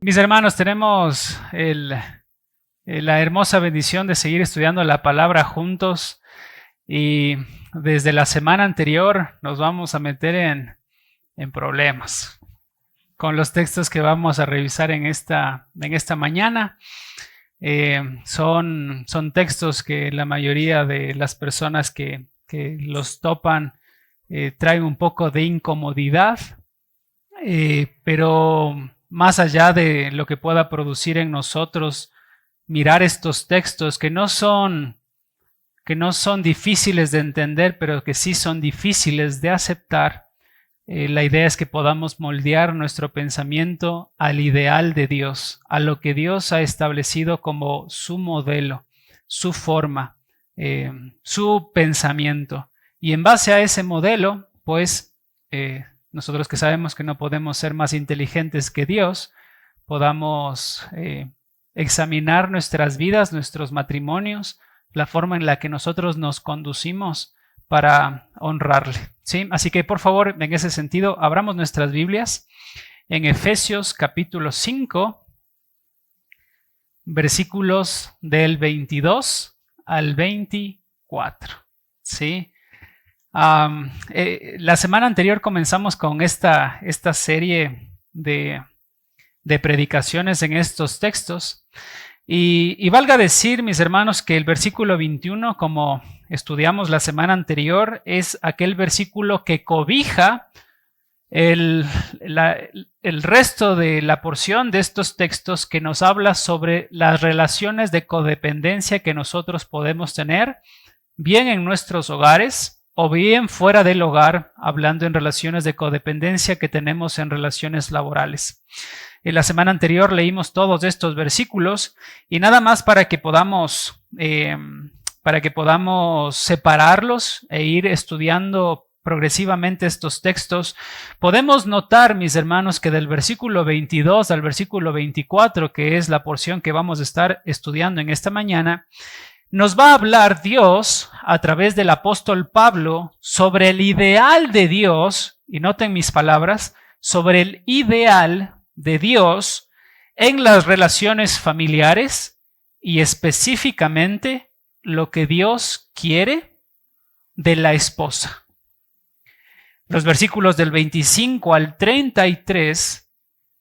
Mis hermanos, tenemos la hermosa bendición de seguir estudiando la palabra juntos y desde la semana anterior nos vamos a meter en problemas con los textos que vamos a revisar en esta mañana. Son textos que la mayoría de las personas que los topan traen un poco de incomodidad, pero más allá de lo que pueda producir en nosotros, mirar estos textos que no son difíciles de entender, pero que sí son difíciles de aceptar, la idea es que podamos moldear nuestro pensamiento al ideal de Dios, a lo que Dios ha establecido como su modelo, su forma, su pensamiento. Y en base a ese modelo, pues, nosotros que sabemos que no podemos ser más inteligentes que Dios, podamos examinar nuestras vidas, nuestros matrimonios, la forma en la que nosotros nos conducimos para honrarle, ¿sí? Así que por favor, en ese sentido, abramos nuestras Biblias en Efesios capítulo 5, versículos del 22 al 24, ¿sí? La semana anterior comenzamos con esta serie de predicaciones en estos textos y valga decir, mis hermanos, que el versículo 21, como estudiamos la semana anterior, es aquel versículo que cobija el resto de la porción de estos textos que nos habla sobre las relaciones de codependencia que nosotros podemos tener, bien en nuestros hogares, o bien fuera del hogar, hablando en relaciones de codependencia que tenemos en relaciones laborales. En la semana anterior leímos todos estos versículos y nada más para que podamos separarlos e ir estudiando progresivamente estos textos, podemos notar, mis hermanos, que del versículo 22 al versículo 24, que es la porción que vamos a estar estudiando en esta mañana, nos va a hablar Dios a través del apóstol Pablo sobre el ideal de Dios, y noten mis palabras, sobre el ideal de Dios en las relaciones familiares y específicamente lo que Dios quiere de la esposa. Los versículos del 25 al 33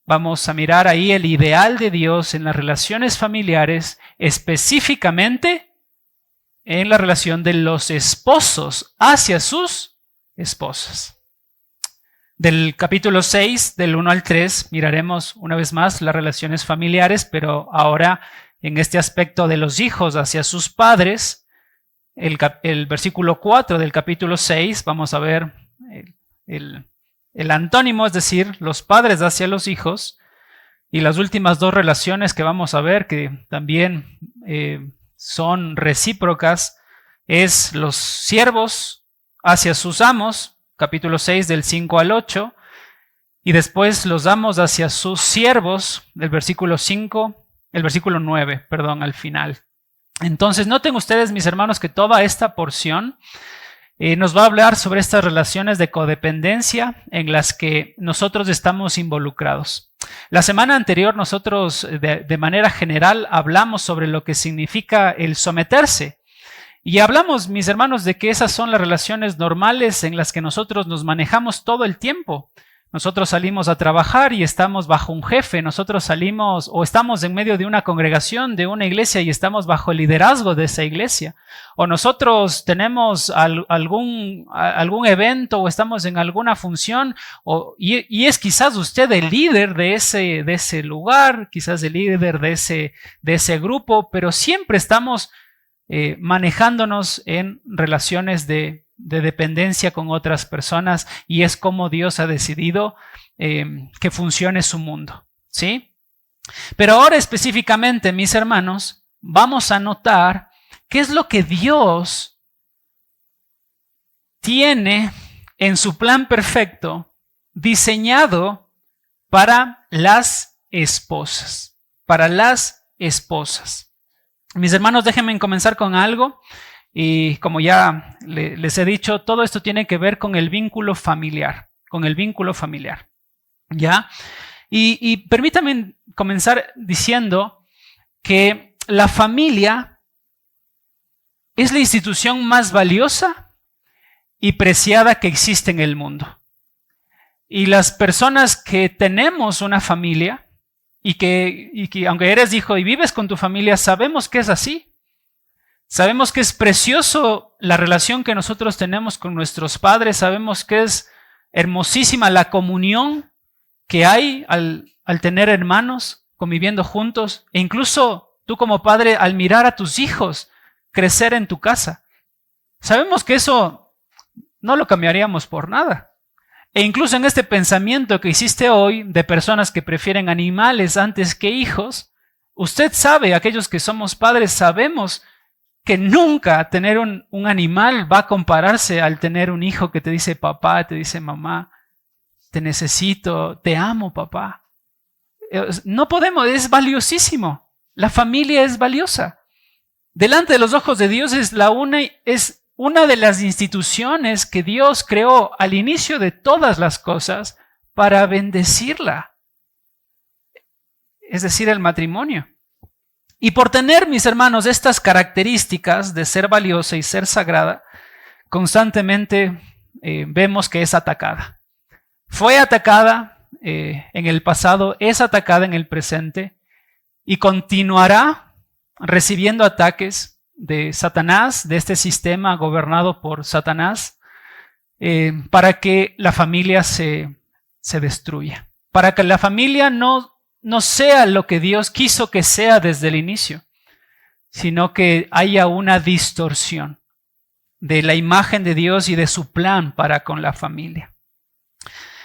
vamos a mirar ahí el ideal de Dios en las relaciones familiares, específicamente en la relación de los esposos hacia sus esposas. Del capítulo 6, del 1 al 3, miraremos una vez más las relaciones familiares, pero ahora en este aspecto de los hijos hacia sus padres. El versículo 4 del capítulo 6, vamos a ver el antónimo, es decir, los padres hacia los hijos, y las últimas dos relaciones que vamos a ver, que también son recíprocas, es los siervos hacia sus amos, capítulo 6 del 5 al 8, y después los amos hacia sus siervos, del versículo 9, al final. Entonces, noten ustedes, mis hermanos, que toda esta porción nos va a hablar sobre estas relaciones de codependencia en las que nosotros estamos involucrados. La semana anterior nosotros de manera general hablamos sobre lo que significa el someterse y hablamos, mis hermanos, de que esas son las relaciones normales en las que nosotros nos manejamos todo el tiempo. Nosotros salimos a trabajar y estamos bajo un jefe, nosotros salimos o estamos en medio de una congregación, de una iglesia y estamos bajo el liderazgo de esa iglesia, o nosotros tenemos algún evento o estamos en alguna función y es quizás usted el líder de ese lugar, quizás el líder de ese grupo, pero siempre estamos manejándonos en relaciones de dependencia con otras personas y es como Dios ha decidido que funcione su mundo, ¿sí? Pero ahora específicamente, mis hermanos, vamos a notar qué es lo que Dios tiene en su plan perfecto diseñado para las esposas, Mis hermanos, déjenme comenzar con algo. Y como ya les he dicho, todo esto tiene que ver con el vínculo familiar, ¿ya? Y permítame comenzar diciendo que la familia es la institución más valiosa y preciada que existe en el mundo. Y las personas que tenemos una familia y que aunque eres hijo y vives con tu familia, sabemos que es así. Sabemos que es precioso la relación que nosotros tenemos con nuestros padres. Sabemos que es hermosísima la comunión que hay al tener hermanos conviviendo juntos. E incluso tú como padre al mirar a tus hijos crecer en tu casa. Sabemos que eso no lo cambiaríamos por nada. E incluso en este pensamiento que hiciste hoy de personas que prefieren animales antes que hijos, usted sabe, aquellos que somos padres sabemos que nunca tener un animal va a compararse al tener un hijo que te dice papá, te dice mamá, te necesito, te amo papá. No podemos, es valiosísimo. La familia es valiosa. Delante de los ojos de Dios es una de las instituciones que Dios creó al inicio de todas las cosas para bendecirla. Es decir, el matrimonio. Y por tener, mis hermanos, estas características de ser valiosa y ser sagrada, constantemente vemos que es atacada. Fue atacada en el pasado, es atacada en el presente y continuará recibiendo ataques de Satanás, de este sistema gobernado por Satanás, para que la familia se destruya, para que la familia no sea lo que Dios quiso que sea desde el inicio, sino que haya una distorsión de la imagen de Dios y de su plan para con la familia.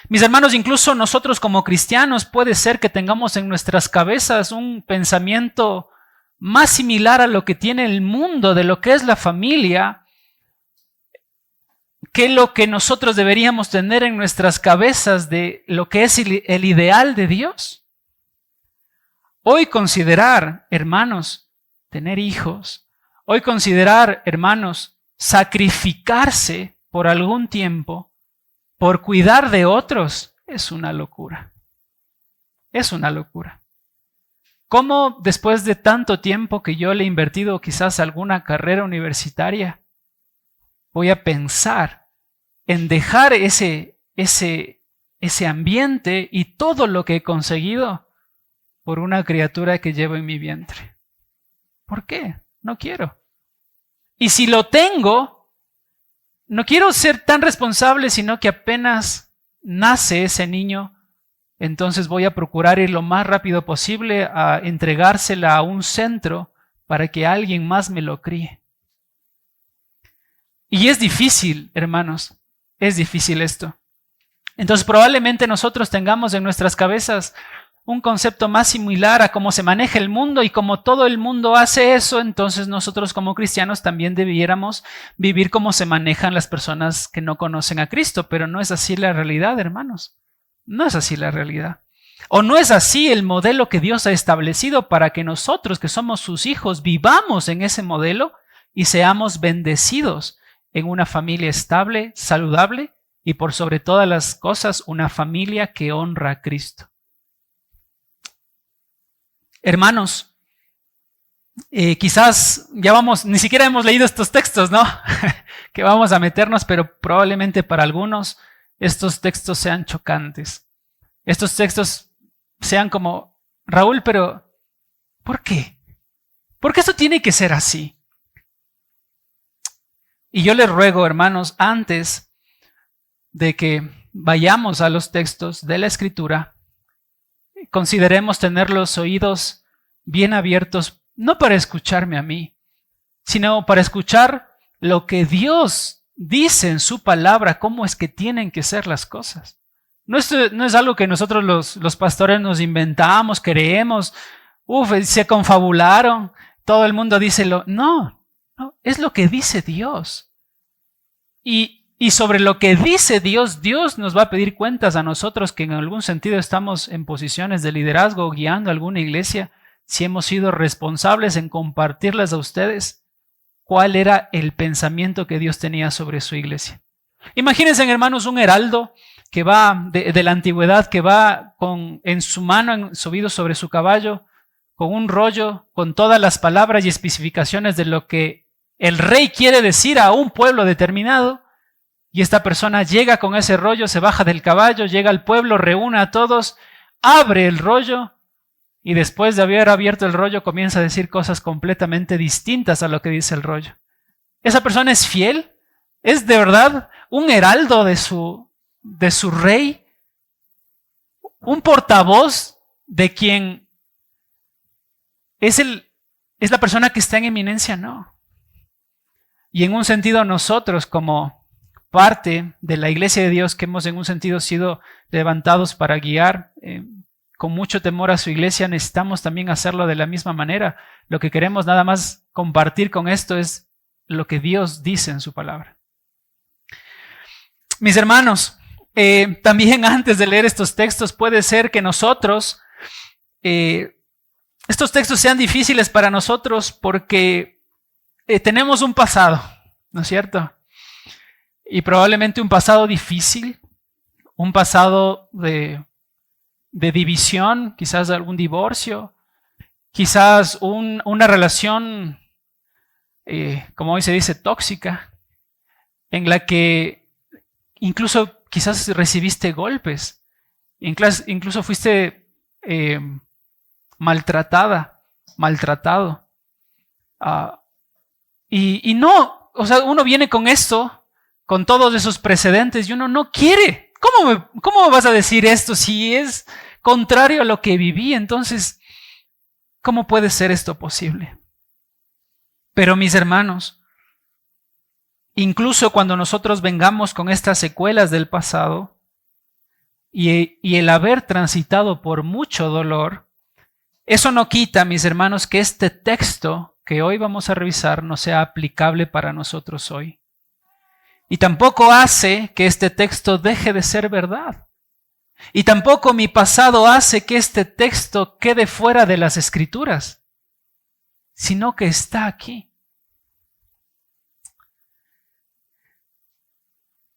Mis hermanos, incluso nosotros como cristianos puede ser que tengamos en nuestras cabezas un pensamiento más similar a lo que tiene el mundo de lo que es la familia, que lo que nosotros deberíamos tener en nuestras cabezas de lo que es el ideal de Dios. Hoy considerar, hermanos, tener hijos, hoy considerar, hermanos, sacrificarse por algún tiempo, por cuidar de otros, es una locura. Es una locura. ¿Cómo después de tanto tiempo que yo le he invertido quizás alguna carrera universitaria, voy a pensar en dejar ese ambiente y todo lo que he conseguido por una criatura que llevo en mi vientre? ¿Por qué? No quiero. Y si lo tengo, no quiero ser tan responsable, sino que apenas nace ese niño, entonces voy a procurar ir lo más rápido posible a entregársela a un centro para que alguien más me lo críe. Y es difícil, hermanos, es difícil esto. Entonces probablemente nosotros tengamos en nuestras cabezas un concepto más similar a cómo se maneja el mundo, y como todo el mundo hace eso, entonces nosotros como cristianos también debiéramos vivir como se manejan las personas que no conocen a Cristo, pero no es así la realidad, hermanos. No es así la realidad. O no es así el modelo que Dios ha establecido para que nosotros, que somos sus hijos, vivamos en ese modelo y seamos bendecidos en una familia estable, saludable y por sobre todas las cosas una familia que honra a Cristo. Hermanos, quizás ni siquiera hemos leído estos textos, ¿no? Que vamos a meternos, pero probablemente para algunos estos textos sean chocantes. Estos textos sean como, Raúl, pero ¿por qué? ¿Por qué esto tiene que ser así? Y yo les ruego, hermanos, antes de que vayamos a los textos de la Escritura, consideremos tener los oídos bien abiertos, no para escucharme a mí, sino para escuchar lo que Dios dice en su palabra, cómo es que tienen que ser las cosas. No es algo que nosotros los pastores nos inventamos, creemos, se confabularon, todo el mundo dice no, es lo que dice Dios. Y sobre lo que dice Dios, Dios nos va a pedir cuentas a nosotros que en algún sentido estamos en posiciones de liderazgo guiando a alguna iglesia, si hemos sido responsables en compartirles a ustedes cuál era el pensamiento que Dios tenía sobre su iglesia. Imagínense, hermanos, un heraldo que va de la antigüedad, que va en su mano, subido sobre su caballo, con un rollo, con todas las palabras y especificaciones de lo que el rey quiere decir a un pueblo determinado. Y esta persona llega con ese rollo, se baja del caballo, llega al pueblo, reúne a todos, abre el rollo y después de haber abierto el rollo comienza a decir cosas completamente distintas a lo que dice el rollo. ¿Esa persona es fiel? ¿Es de verdad un heraldo de su rey? ¿Un portavoz de quien es la persona que está en eminencia? No. Y en un sentido nosotros como parte de la iglesia de Dios, que hemos en un sentido sido levantados para guiar con mucho temor a su iglesia, necesitamos también hacerlo de la misma manera. Lo que queremos nada más compartir con esto es lo que Dios dice en su palabra. Mis hermanos, también antes de leer estos textos puede ser que nosotros, estos textos sean difíciles para nosotros porque tenemos un pasado, ¿no es cierto? Y probablemente un pasado difícil, un pasado de división, quizás algún divorcio, quizás una relación, como hoy se dice, tóxica, en la que incluso quizás recibiste golpes, incluso fuiste maltratado. Y no, o sea, uno viene con esto, con todos esos precedentes, y uno no quiere. ¿Cómo me vas a decir esto si es contrario a lo que viví? Entonces, ¿cómo puede ser esto posible? Pero mis hermanos, incluso cuando nosotros vengamos con estas secuelas del pasado y el haber transitado por mucho dolor, eso no quita, mis hermanos, que este texto que hoy vamos a revisar no sea aplicable para nosotros hoy. Y tampoco hace que este texto deje de ser verdad. Y tampoco mi pasado hace que este texto quede fuera de las Escrituras, sino que está aquí.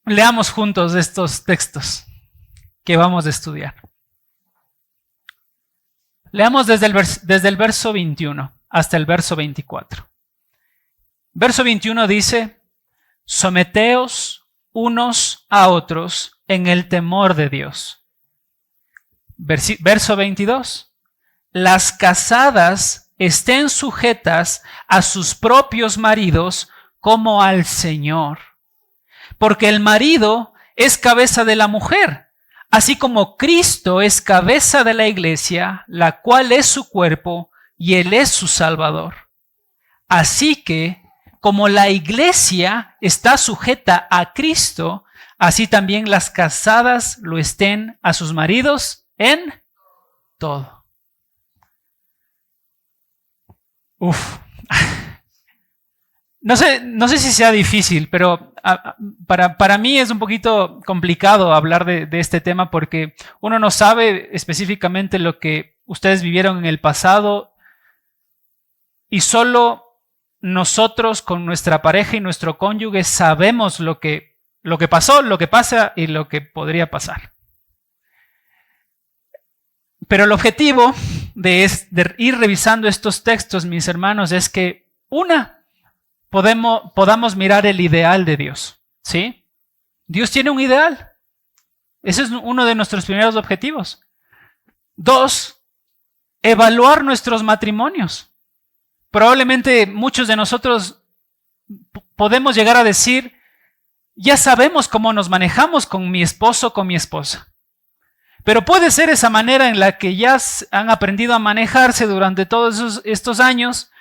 Leamos juntos estos textos que vamos a estudiar. Leamos desde el verso 21 hasta el verso 24. Verso 21 dice: someteos unos a otros en el temor de Dios. Verso 22. Las casadas estén sujetas a sus propios maridos como al Señor. Porque el marido es cabeza de la mujer, así como Cristo es cabeza de la iglesia, la cual es su cuerpo y Él es su Salvador. Así que, como la iglesia está sujeta a Cristo, así también las casadas lo estén a sus maridos en todo. No sé si sea difícil, pero para mí es un poquito complicado hablar de este tema porque uno no sabe específicamente lo que ustedes vivieron en el pasado y solo nosotros con nuestra pareja y nuestro cónyuge sabemos lo que pasó, lo que pasa y lo que podría pasar. Pero el objetivo de ir revisando estos textos, mis hermanos, es que podamos mirar el ideal de Dios, ¿sí? Dios tiene un ideal. Ese es uno de nuestros primeros objetivos. 2, evaluar nuestros matrimonios. Probablemente muchos de nosotros podemos llegar a decir, ya sabemos cómo nos manejamos con mi esposo o con mi esposa. Pero puede ser esa manera en la que ya han aprendido a manejarse durante todos estos años,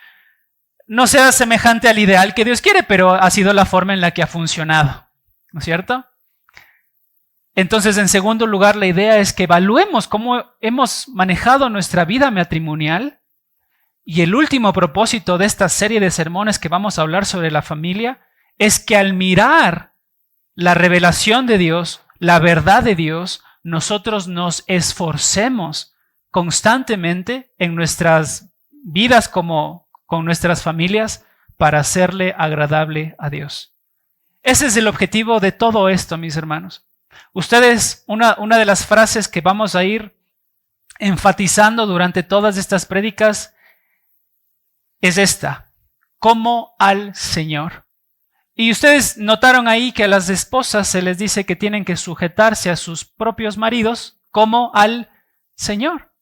no sea semejante al ideal que Dios quiere, pero ha sido la forma en la que ha funcionado, ¿no es cierto? Entonces, en segundo lugar, la idea es que evaluemos cómo hemos manejado nuestra vida matrimonial. Y el último propósito de esta serie de sermones que vamos a hablar sobre la familia es que al mirar la revelación de Dios, la verdad de Dios, nosotros nos esforcemos constantemente en nuestras vidas como con nuestras familias para hacerle agradable a Dios. Ese es el objetivo de todo esto, mis hermanos. Ustedes, una de las frases que vamos a ir enfatizando durante todas estas prédicas es esta: como al Señor. Y ustedes notaron ahí que a las esposas se les dice que tienen que sujetarse a sus propios maridos como al Señor.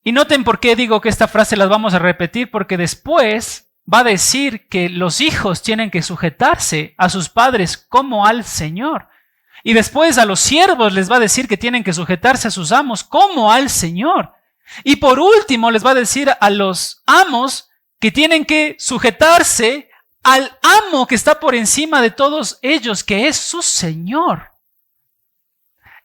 Y noten por qué digo que esta frase las vamos a repetir, porque después va a decir que los hijos tienen que sujetarse a sus padres como al Señor. Y después a los siervos les va a decir que tienen que sujetarse a sus amos como al Señor. Y por último les va a decir a los amos que tienen que sujetarse al amo que está por encima de todos ellos, que es su Señor.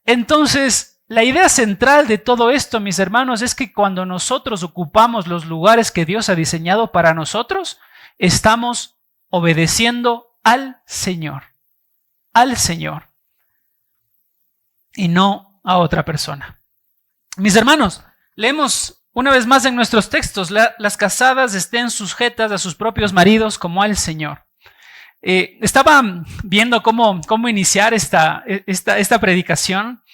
Entonces, la idea central de todo esto, mis hermanos, es que cuando nosotros ocupamos los lugares que Dios ha diseñado para nosotros, estamos obedeciendo al Señor, y no a otra persona. Mis hermanos, leemos una vez más en nuestros textos: las casadas estén sujetas a sus propios maridos como al Señor. Estaba viendo cómo iniciar esta predicación.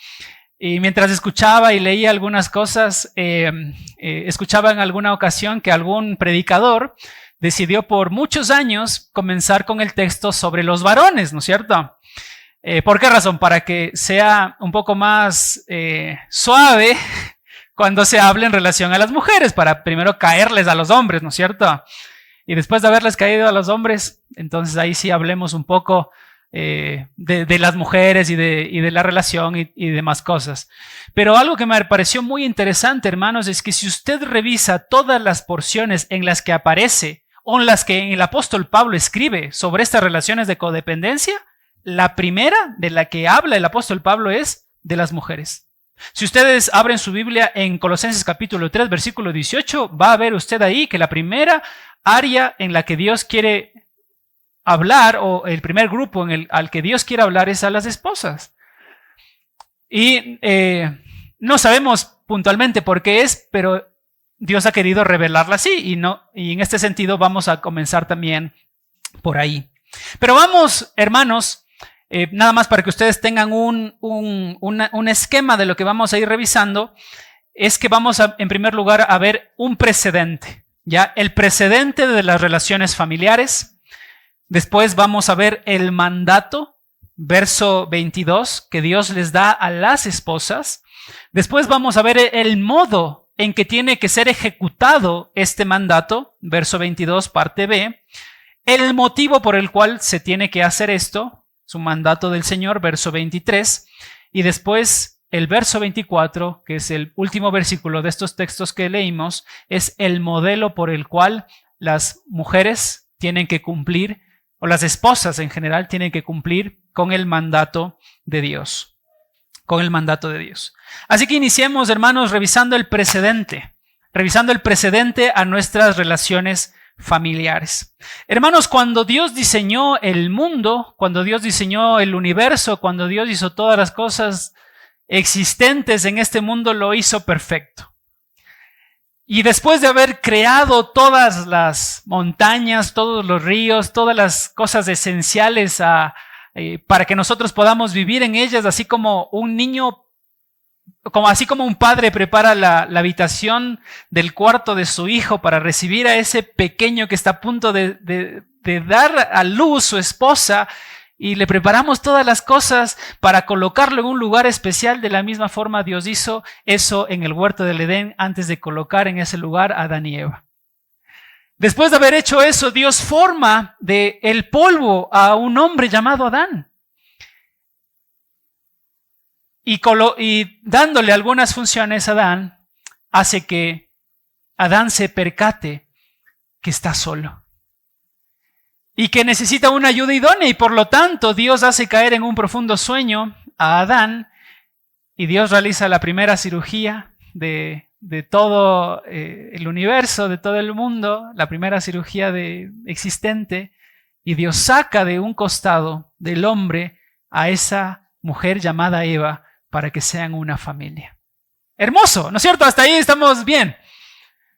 Y mientras escuchaba y leía algunas cosas, escuchaba en alguna ocasión que algún predicador decidió por muchos años comenzar con el texto sobre los varones, ¿no es cierto? ¿Por qué razón? Para que sea un poco más suave cuando se hable en relación a las mujeres, para primero caerles a los hombres, ¿no es cierto? Y después de haberles caído a los hombres, entonces ahí sí hablemos un poco de las mujeres y de la relación y demás cosas. Pero algo que me pareció muy interesante, hermanos, es que si usted revisa todas las porciones en las que aparece o en las que el apóstol Pablo escribe sobre estas relaciones de codependencia, la primera de la que habla el apóstol Pablo es de las mujeres. Si ustedes abren su Biblia en Colosenses capítulo 3, versículo 18, va a ver usted ahí que la primera área en la que Dios quiere hablar, o el primer grupo al que Dios quiere hablar, es a las esposas. Y no sabemos puntualmente por qué es, pero Dios ha querido revelarla así, y en este sentido vamos a comenzar también por ahí. Pero vamos, hermanos, nada más para que ustedes tengan un esquema de lo que vamos a ir revisando, es que vamos en primer lugar a ver un precedente, ¿ya? El precedente de las relaciones familiares. Después vamos a ver el mandato, verso 22, que Dios les da a las esposas. Después vamos a ver el modo en que tiene que ser ejecutado este mandato, verso 22, parte B. El motivo por el cual se tiene que hacer esto, su mandato del Señor, verso 23. Y después el verso 24, que es el último versículo de estos textos que leímos, es el modelo por el cual las mujeres tienen que cumplir, o las esposas en general tienen que cumplir con el mandato de Dios. Con el mandato de Dios. Así que iniciemos, hermanos, revisando el precedente a nuestras relaciones familiares. Hermanos, cuando Dios diseñó el mundo, cuando Dios diseñó el universo, cuando Dios hizo todas las cosas existentes en este mundo, lo hizo perfecto. Y después de haber creado todas las montañas, todos los ríos, todas las cosas esenciales para que nosotros podamos vivir en ellas, así como un niño, así como un padre prepara la habitación del cuarto de su hijo para recibir a ese pequeño que está a punto de dar a luz su esposa, y le preparamos todas las cosas para colocarlo en un lugar especial. De la misma forma Dios hizo eso en el huerto del Edén antes de colocar en ese lugar a Adán y Eva. Después de haber hecho eso, Dios forma del polvo a un hombre llamado Adán. Y dándole algunas funciones a Adán, hace que Adán se percate que está solo y que necesita una ayuda idónea, y por lo tanto Dios hace caer en un profundo sueño a Adán, y Dios realiza la primera cirugía de todo el universo, de todo el mundo, la primera cirugía existente, y Dios saca de un costado del hombre a esa mujer llamada Eva para que sean una familia. Hermoso, ¿no es cierto? Hasta ahí estamos bien.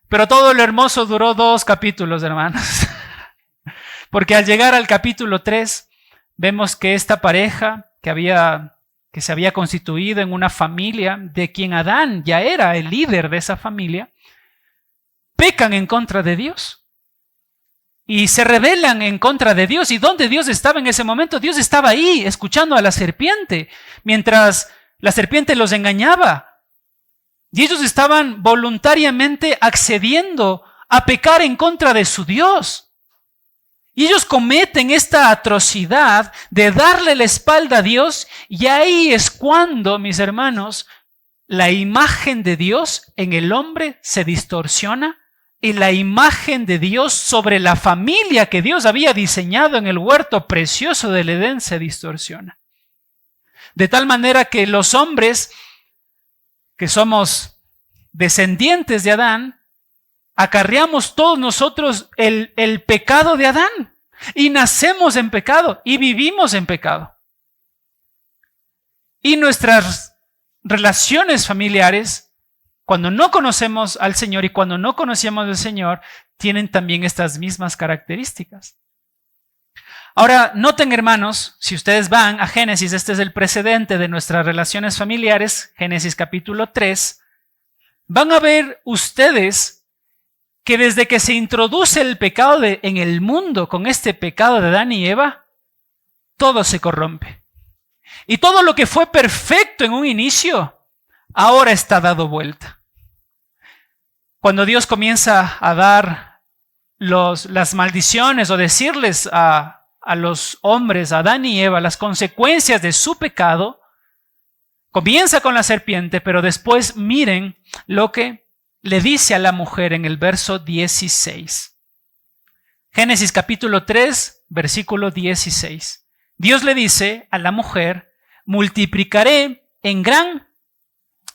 Pero todo lo hermoso duró 2 capítulos, hermanos. Porque al llegar al capítulo 3, vemos que esta pareja que que se había constituido en una familia de quien Adán ya era el líder de esa familia, pecan en contra de Dios y se rebelan en contra de Dios. ¿Y dónde Dios estaba en ese momento? Dios estaba ahí escuchando a la serpiente mientras la serpiente los engañaba. Y ellos estaban voluntariamente accediendo a pecar en contra de su Dios. Y ellos cometen esta atrocidad de darle la espalda a Dios, y ahí es cuando, mis hermanos, la imagen de Dios en el hombre se distorsiona y la imagen de Dios sobre la familia que Dios había diseñado en el huerto precioso del Edén se distorsiona. De tal manera que los hombres que somos descendientes de Adán, acarreamos todos nosotros el pecado de Adán y nacemos en pecado y vivimos en pecado. Y nuestras relaciones familiares, cuando no conocemos al Señor y cuando no conocemos al Señor, tienen también estas mismas características. Ahora, noten, hermanos, si ustedes van a Génesis, este es el precedente de nuestras relaciones familiares, Génesis capítulo 3, van a ver ustedes que desde que se introduce el pecado en el mundo con este pecado de Adán y Eva, todo se corrompe. Y todo lo que fue perfecto en un inicio, ahora está dado vuelta. Cuando Dios comienza a dar las maldiciones o decirles a los hombres, a Adán y Eva, las consecuencias de su pecado, comienza con la serpiente, pero después miren lo que le dice a la mujer en el verso 16. Génesis capítulo 3, versículo 16. Dios le dice a la mujer: multiplicaré en gran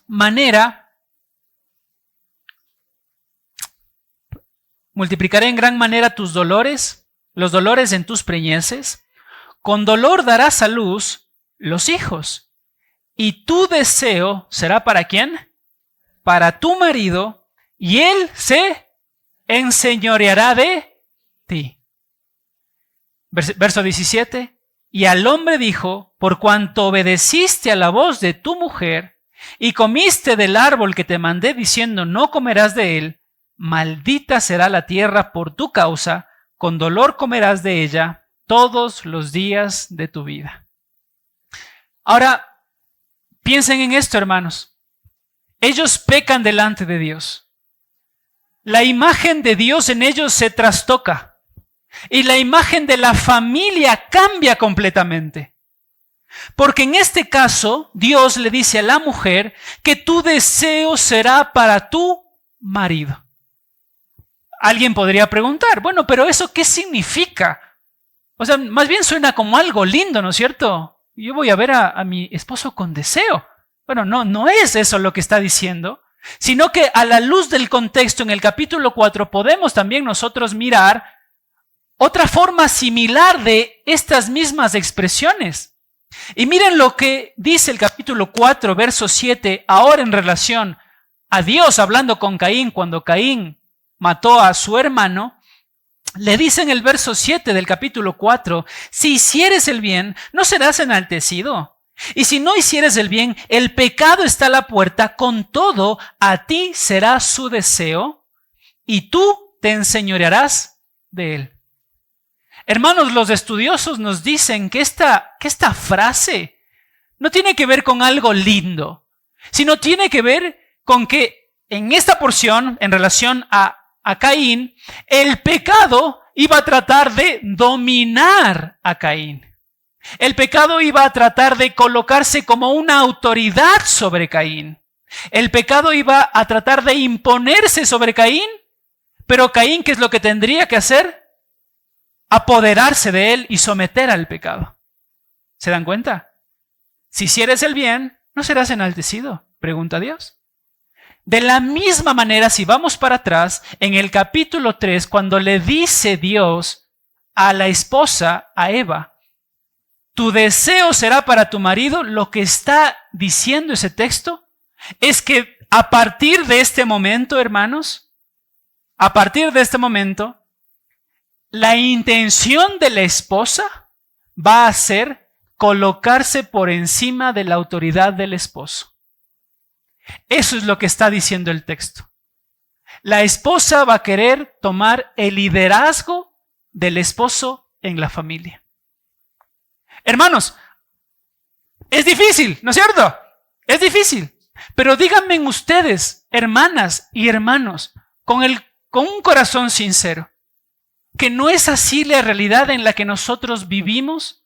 manera tus dolores, los dolores en tus preñeces. Con dolor darás a luz los hijos. Y tu deseo será ¿para quién? Para tu marido, y él se enseñoreará de ti. Verso 17. Y al hombre dijo: por cuanto obedeciste a la voz de tu mujer y comiste del árbol que te mandé diciendo no comerás de él, maldita será la tierra por tu causa, con dolor comerás de ella todos los días de tu vida. Ahora, piensen en esto, hermanos. Ellos pecan delante de Dios. La imagen de Dios en ellos se trastoca. Y la imagen de la familia cambia completamente. Porque en este caso, Dios le dice a la mujer que tu deseo será para tu marido. Alguien podría preguntar, bueno, pero ¿eso qué significa? O sea, más bien suena como algo lindo, ¿no es cierto? Yo voy a ver a mi esposo con deseo. Bueno, no es eso lo que está diciendo, sino que a la luz del contexto en el capítulo 4 podemos también nosotros mirar otra forma similar de estas mismas expresiones. Y miren lo que dice el capítulo 4, verso 7, ahora en relación a Dios hablando con Caín cuando Caín mató a su hermano. Le dice en el verso 7 del capítulo 4, si hicieres el bien, no serás enaltecido. Y si no hicieres el bien, el pecado está a la puerta, con todo a ti será su deseo y tú te enseñorearás de él. Hermanos, los estudiosos nos dicen que esta frase no tiene que ver con algo lindo, sino tiene que ver con que en esta porción, en relación a Caín, el pecado iba a tratar de dominar a Caín. El pecado iba a tratar de colocarse como una autoridad sobre Caín. El pecado iba a tratar de imponerse sobre Caín, pero Caín, ¿qué es lo que tendría que hacer? Apoderarse de él y someter al pecado. ¿Se dan cuenta? Si hicieres el bien, no serás enaltecido, pregunta Dios. De la misma manera, si vamos para atrás, en el capítulo 3, cuando le dice Dios a la esposa, a Eva, tu deseo será para tu marido, lo que está diciendo ese texto es que a partir de este momento, hermanos, a partir de este momento, la intención de la esposa va a ser colocarse por encima de la autoridad del esposo. Eso es lo que está diciendo el texto. La esposa va a querer tomar el liderazgo del esposo en la familia. Hermanos, es difícil, ¿no es cierto? Es difícil. Pero díganme ustedes, hermanas y hermanos, con un corazón sincero, que no es así la realidad en la que nosotros vivimos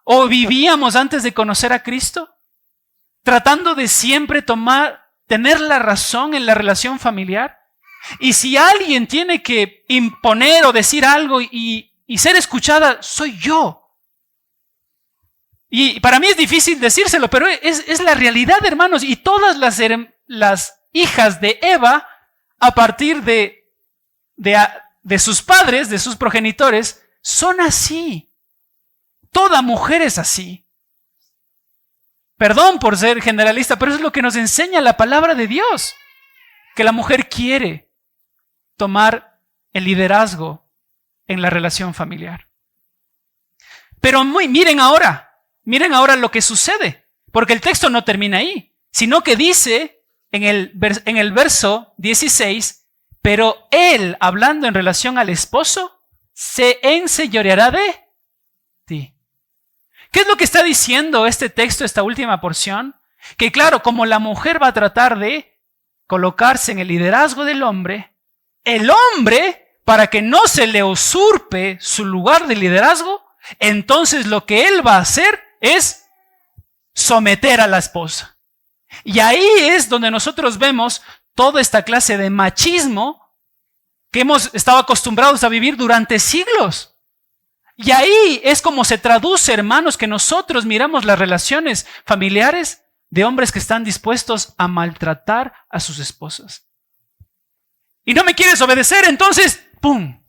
o vivíamos antes de conocer a Cristo, tratando de siempre tener la razón en la relación familiar. Y si alguien tiene que imponer o decir algo y ser escuchada, soy yo. Y para mí es difícil decírselo, pero es la realidad, hermanos. Y todas las hijas de Eva, a partir de sus padres, de sus progenitores, son así. Toda mujer es así. Perdón por ser generalista, pero eso es lo que nos enseña la palabra de Dios. Que la mujer quiere tomar el liderazgo en la relación familiar. Pero miren ahora lo que sucede, porque el texto no termina ahí, sino que dice en el verso 16, pero él, hablando en relación al esposo, se enseñoreará de ti. ¿Qué es lo que está diciendo este texto, esta última porción? Que claro, como la mujer va a tratar de colocarse en el liderazgo del hombre, el hombre, para que no se le usurpe su lugar de liderazgo, entonces lo que él va a hacer es someter a la esposa. Y ahí es donde nosotros vemos toda esta clase de machismo que hemos estado acostumbrados a vivir durante siglos. Y ahí es como se traduce, hermanos, que nosotros miramos las relaciones familiares de hombres que están dispuestos a maltratar a sus esposas. Y no me quieres obedecer, entonces, ¡pum!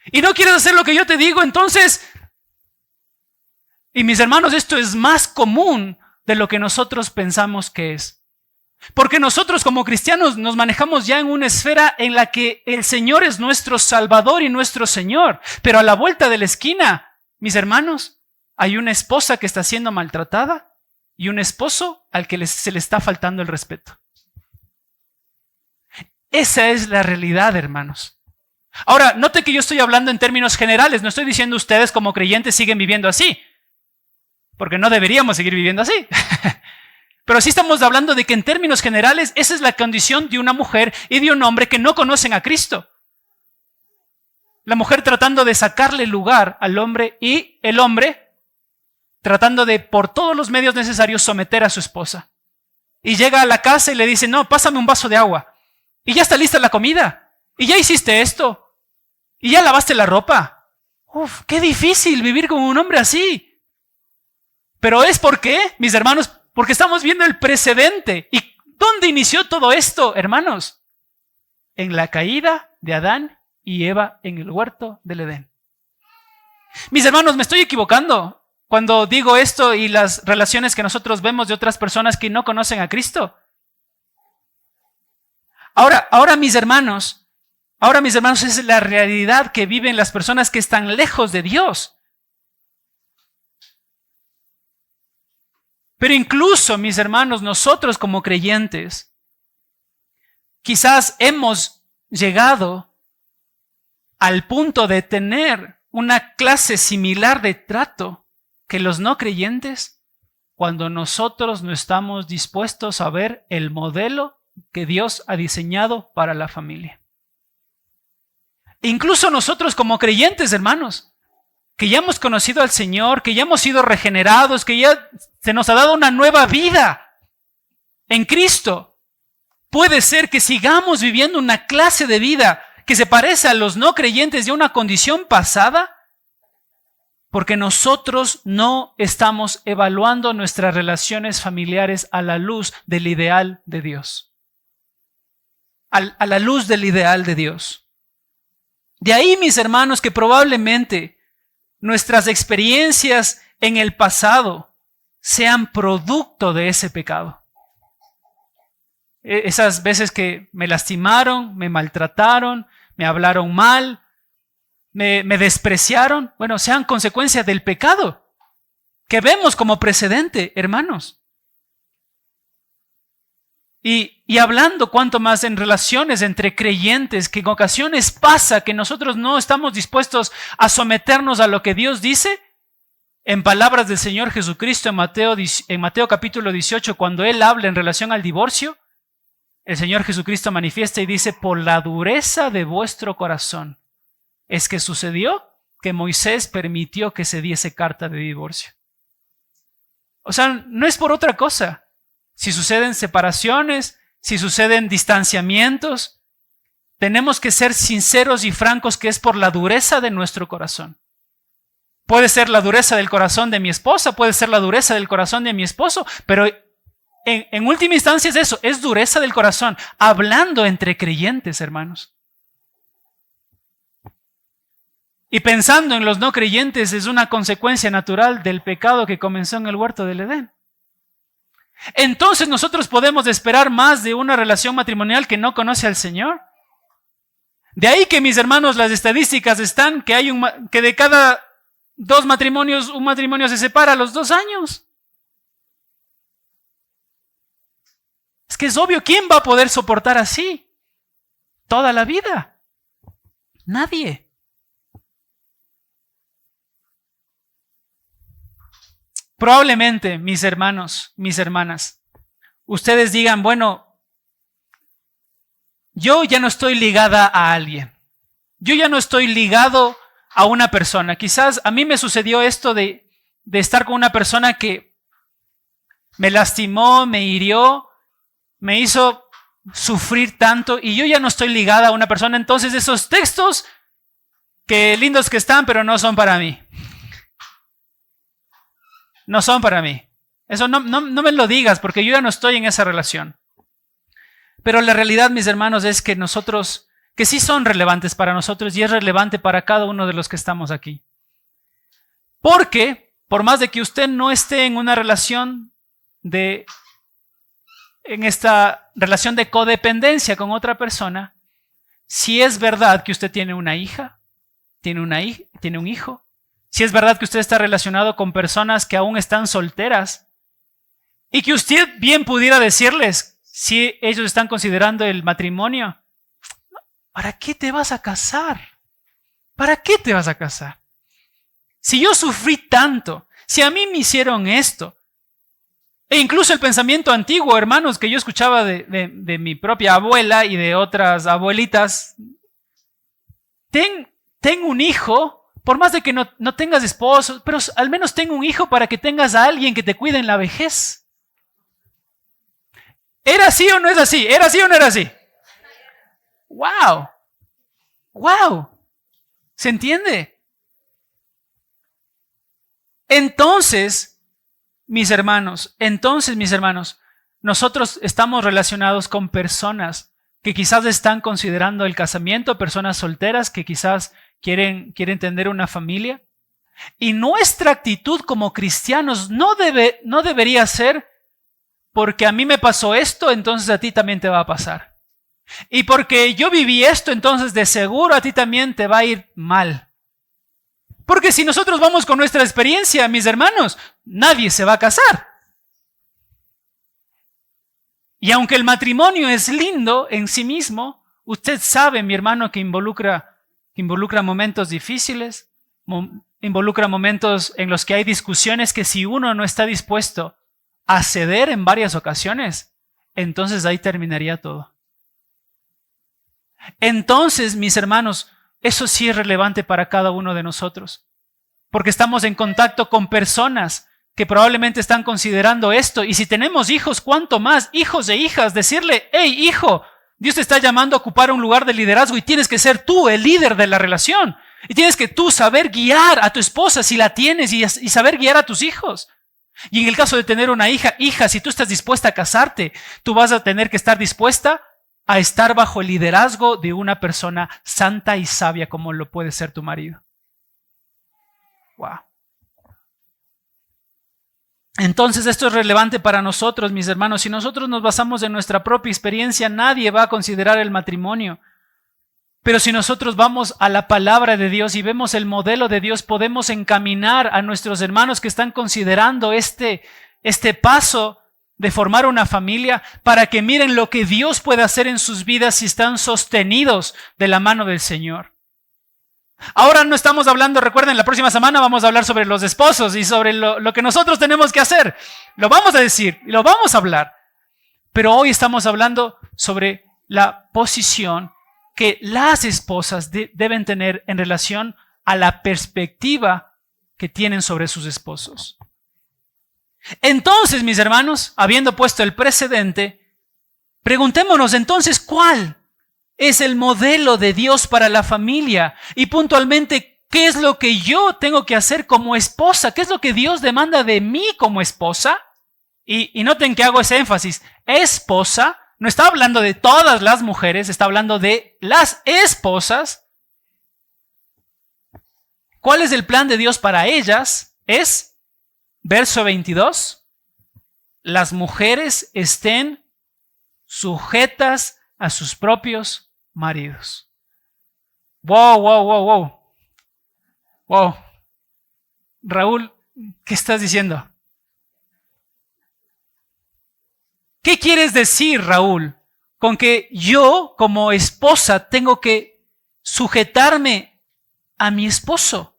Y no quieres hacer lo que yo te digo, entonces... Y mis hermanos, esto es más común de lo que nosotros pensamos que es. Porque nosotros como cristianos nos manejamos ya en una esfera en la que el Señor es nuestro Salvador y nuestro Señor. Pero a la vuelta de la esquina, mis hermanos, hay una esposa que está siendo maltratada y un esposo al que se le está faltando el respeto. Esa es la realidad, hermanos. Ahora, note que yo estoy hablando en términos generales. No estoy diciendo ustedes como creyentes siguen viviendo así. Porque no deberíamos seguir viviendo así. Pero sí estamos hablando de que en términos generales esa es la condición de una mujer y de un hombre que no conocen a Cristo. La mujer tratando de sacarle lugar al hombre y el hombre tratando de por todos los medios necesarios someter a su esposa. Y llega a la casa y le dice, no, pásame un vaso de agua. Y ya está lista la comida. Y ya hiciste esto. Y ya lavaste la ropa. Uf, qué difícil vivir con un hombre así. Pero es ¿por qué, mis hermanos? Porque estamos viendo el precedente. ¿Y dónde inició todo esto, hermanos? En la caída de Adán y Eva en el huerto del Edén. Mis hermanos, me estoy equivocando cuando digo esto y las relaciones que nosotros vemos de otras personas que no conocen a Cristo. Ahora mis hermanos, es la realidad que viven las personas que están lejos de Dios. Pero incluso, mis hermanos, nosotros como creyentes, quizás hemos llegado al punto de tener una clase similar de trato que los no creyentes cuando nosotros no estamos dispuestos a ver el modelo que Dios ha diseñado para la familia. Incluso nosotros como creyentes, hermanos, que ya hemos conocido al Señor, que ya hemos sido regenerados, que ya se nos ha dado una nueva vida en Cristo. Puede ser que sigamos viviendo una clase de vida que se parece a los no creyentes de una condición pasada, porque nosotros no estamos evaluando nuestras relaciones familiares a la luz del ideal de Dios. A la luz del ideal de Dios. De ahí, mis hermanos, que probablemente nuestras experiencias en el pasado sean producto de ese pecado. Esas veces que me lastimaron, me maltrataron, me hablaron mal, me despreciaron, bueno, sean consecuencia del pecado que vemos como precedente, hermanos. Y hablando cuanto más en relaciones entre creyentes, que en ocasiones pasa que nosotros no estamos dispuestos a someternos a lo que Dios dice. En palabras del Señor Jesucristo en Mateo capítulo 18, cuando Él habla en relación al divorcio, el Señor Jesucristo manifiesta y dice: por la dureza de vuestro corazón es que sucedió que Moisés permitió que se diese carta de divorcio. O sea, no es por otra cosa. Si suceden separaciones, si suceden distanciamientos, tenemos que ser sinceros y francos que es por la dureza de nuestro corazón. Puede ser la dureza del corazón de mi esposa, puede ser la dureza del corazón de mi esposo, pero en última instancia es eso, es dureza del corazón, hablando entre creyentes, hermanos. Y pensando en los no creyentes es una consecuencia natural del pecado que comenzó en el huerto del Edén. Entonces nosotros podemos esperar más de una relación matrimonial que no conoce al Señor. De ahí que, mis hermanos, las estadísticas están que de cada 2 matrimonios, un matrimonio se separa a los 2 años. Es que es obvio, ¿quién va a poder soportar así toda la vida? Nadie. Probablemente, mis hermanos, mis hermanas, ustedes digan: bueno, yo ya no estoy ligada a alguien. Yo ya no estoy ligado a una persona. Quizás a mí me sucedió esto de estar con una persona que me lastimó, me hirió, me hizo sufrir tanto y yo ya no estoy ligada a una persona. Entonces esos textos, que lindos que están, pero no son para mí. No son para mí. Eso no me lo digas, porque yo ya no estoy en esa relación. Pero la realidad, mis hermanos, es que nosotros, que sí son relevantes para nosotros y es relevante para cada uno de los que estamos aquí. Porque, por más de que usted no esté en una relación en esta relación de codependencia con otra persona, si es verdad que usted tiene una hija, tiene un hijo, si es verdad que usted está relacionado con personas que aún están solteras y que usted bien pudiera decirles, si ellos están considerando el matrimonio: ¿para qué te vas a casar? ¿Para qué te vas a casar? Si yo sufrí tanto, si a mí me hicieron esto, e incluso el pensamiento antiguo, hermanos, que yo escuchaba de mi propia abuela y de otras abuelitas: ten un hijo, por más de que no tengas esposo, pero al menos ten un hijo para que tengas a alguien que te cuide en la vejez. ¿Era así o no es así? ¿Era así o no era así? ¡Wow! ¡Wow! ¿Se entiende? Entonces, mis hermanos, nosotros estamos relacionados con personas que quizás están considerando el casamiento, personas solteras que quizás quieren tener una familia. Y nuestra actitud como cristianos no debería ser: porque a mí me pasó esto, entonces a ti también te va a pasar. Y porque yo viví esto, entonces de seguro a ti también te va a ir mal. Porque si nosotros vamos con nuestra experiencia, mis hermanos, nadie se va a casar. Y aunque el matrimonio es lindo en sí mismo, usted sabe, mi hermano, que involucra momentos difíciles, involucra momentos en los que hay discusiones que si uno no está dispuesto a ceder en varias ocasiones, entonces ahí terminaría todo. Entonces, mis hermanos, eso sí es relevante para cada uno de nosotros, porque estamos en contacto con personas que probablemente están considerando esto, y si tenemos hijos, ¿cuánto más? Hijos e hijas, decirle: hey, hijo, Dios te está llamando a ocupar un lugar de liderazgo y tienes que ser tú el líder de la relación. Y tienes que tú saber guiar a tu esposa si la tienes y saber guiar a tus hijos. Y en el caso de tener una hija, si tú estás dispuesta a casarte, tú vas a tener que estar dispuesta a estar bajo el liderazgo de una persona santa y sabia como lo puede ser tu marido. Wow. Entonces esto es relevante para nosotros, mis hermanos. Si nosotros nos basamos en nuestra propia experiencia, nadie va a considerar el matrimonio Pero si nosotros vamos a la palabra de Dios y vemos el modelo de Dios, podemos encaminar a nuestros hermanos que están considerando este paso de formar una familia para que miren lo que Dios puede hacer en sus vidas si están sostenidos de la mano del Señor. Ahora no estamos hablando, recuerden, la próxima semana vamos a hablar sobre los esposos y sobre lo que nosotros tenemos que hacer. Lo vamos a decir y lo vamos a hablar. Pero hoy estamos hablando sobre la posición que las esposas deben tener en relación a la perspectiva que tienen sobre sus esposos. Entonces, mis hermanos, habiendo puesto el precedente, preguntémonos entonces cuál es el modelo de Dios para la familia y puntualmente qué es lo que yo tengo que hacer como esposa, qué es lo que Dios demanda de mí como esposa. Y noten que hago ese énfasis, esposa. No está hablando de todas las mujeres, está hablando de las esposas. ¿Cuál es el plan de Dios para ellas? Es, verso 22, las mujeres estén sujetas a sus propios maridos. Wow. Raúl, ¿qué estás diciendo? ¿Qué quieres decir, Raúl, con que yo como esposa tengo que sujetarme a mi esposo?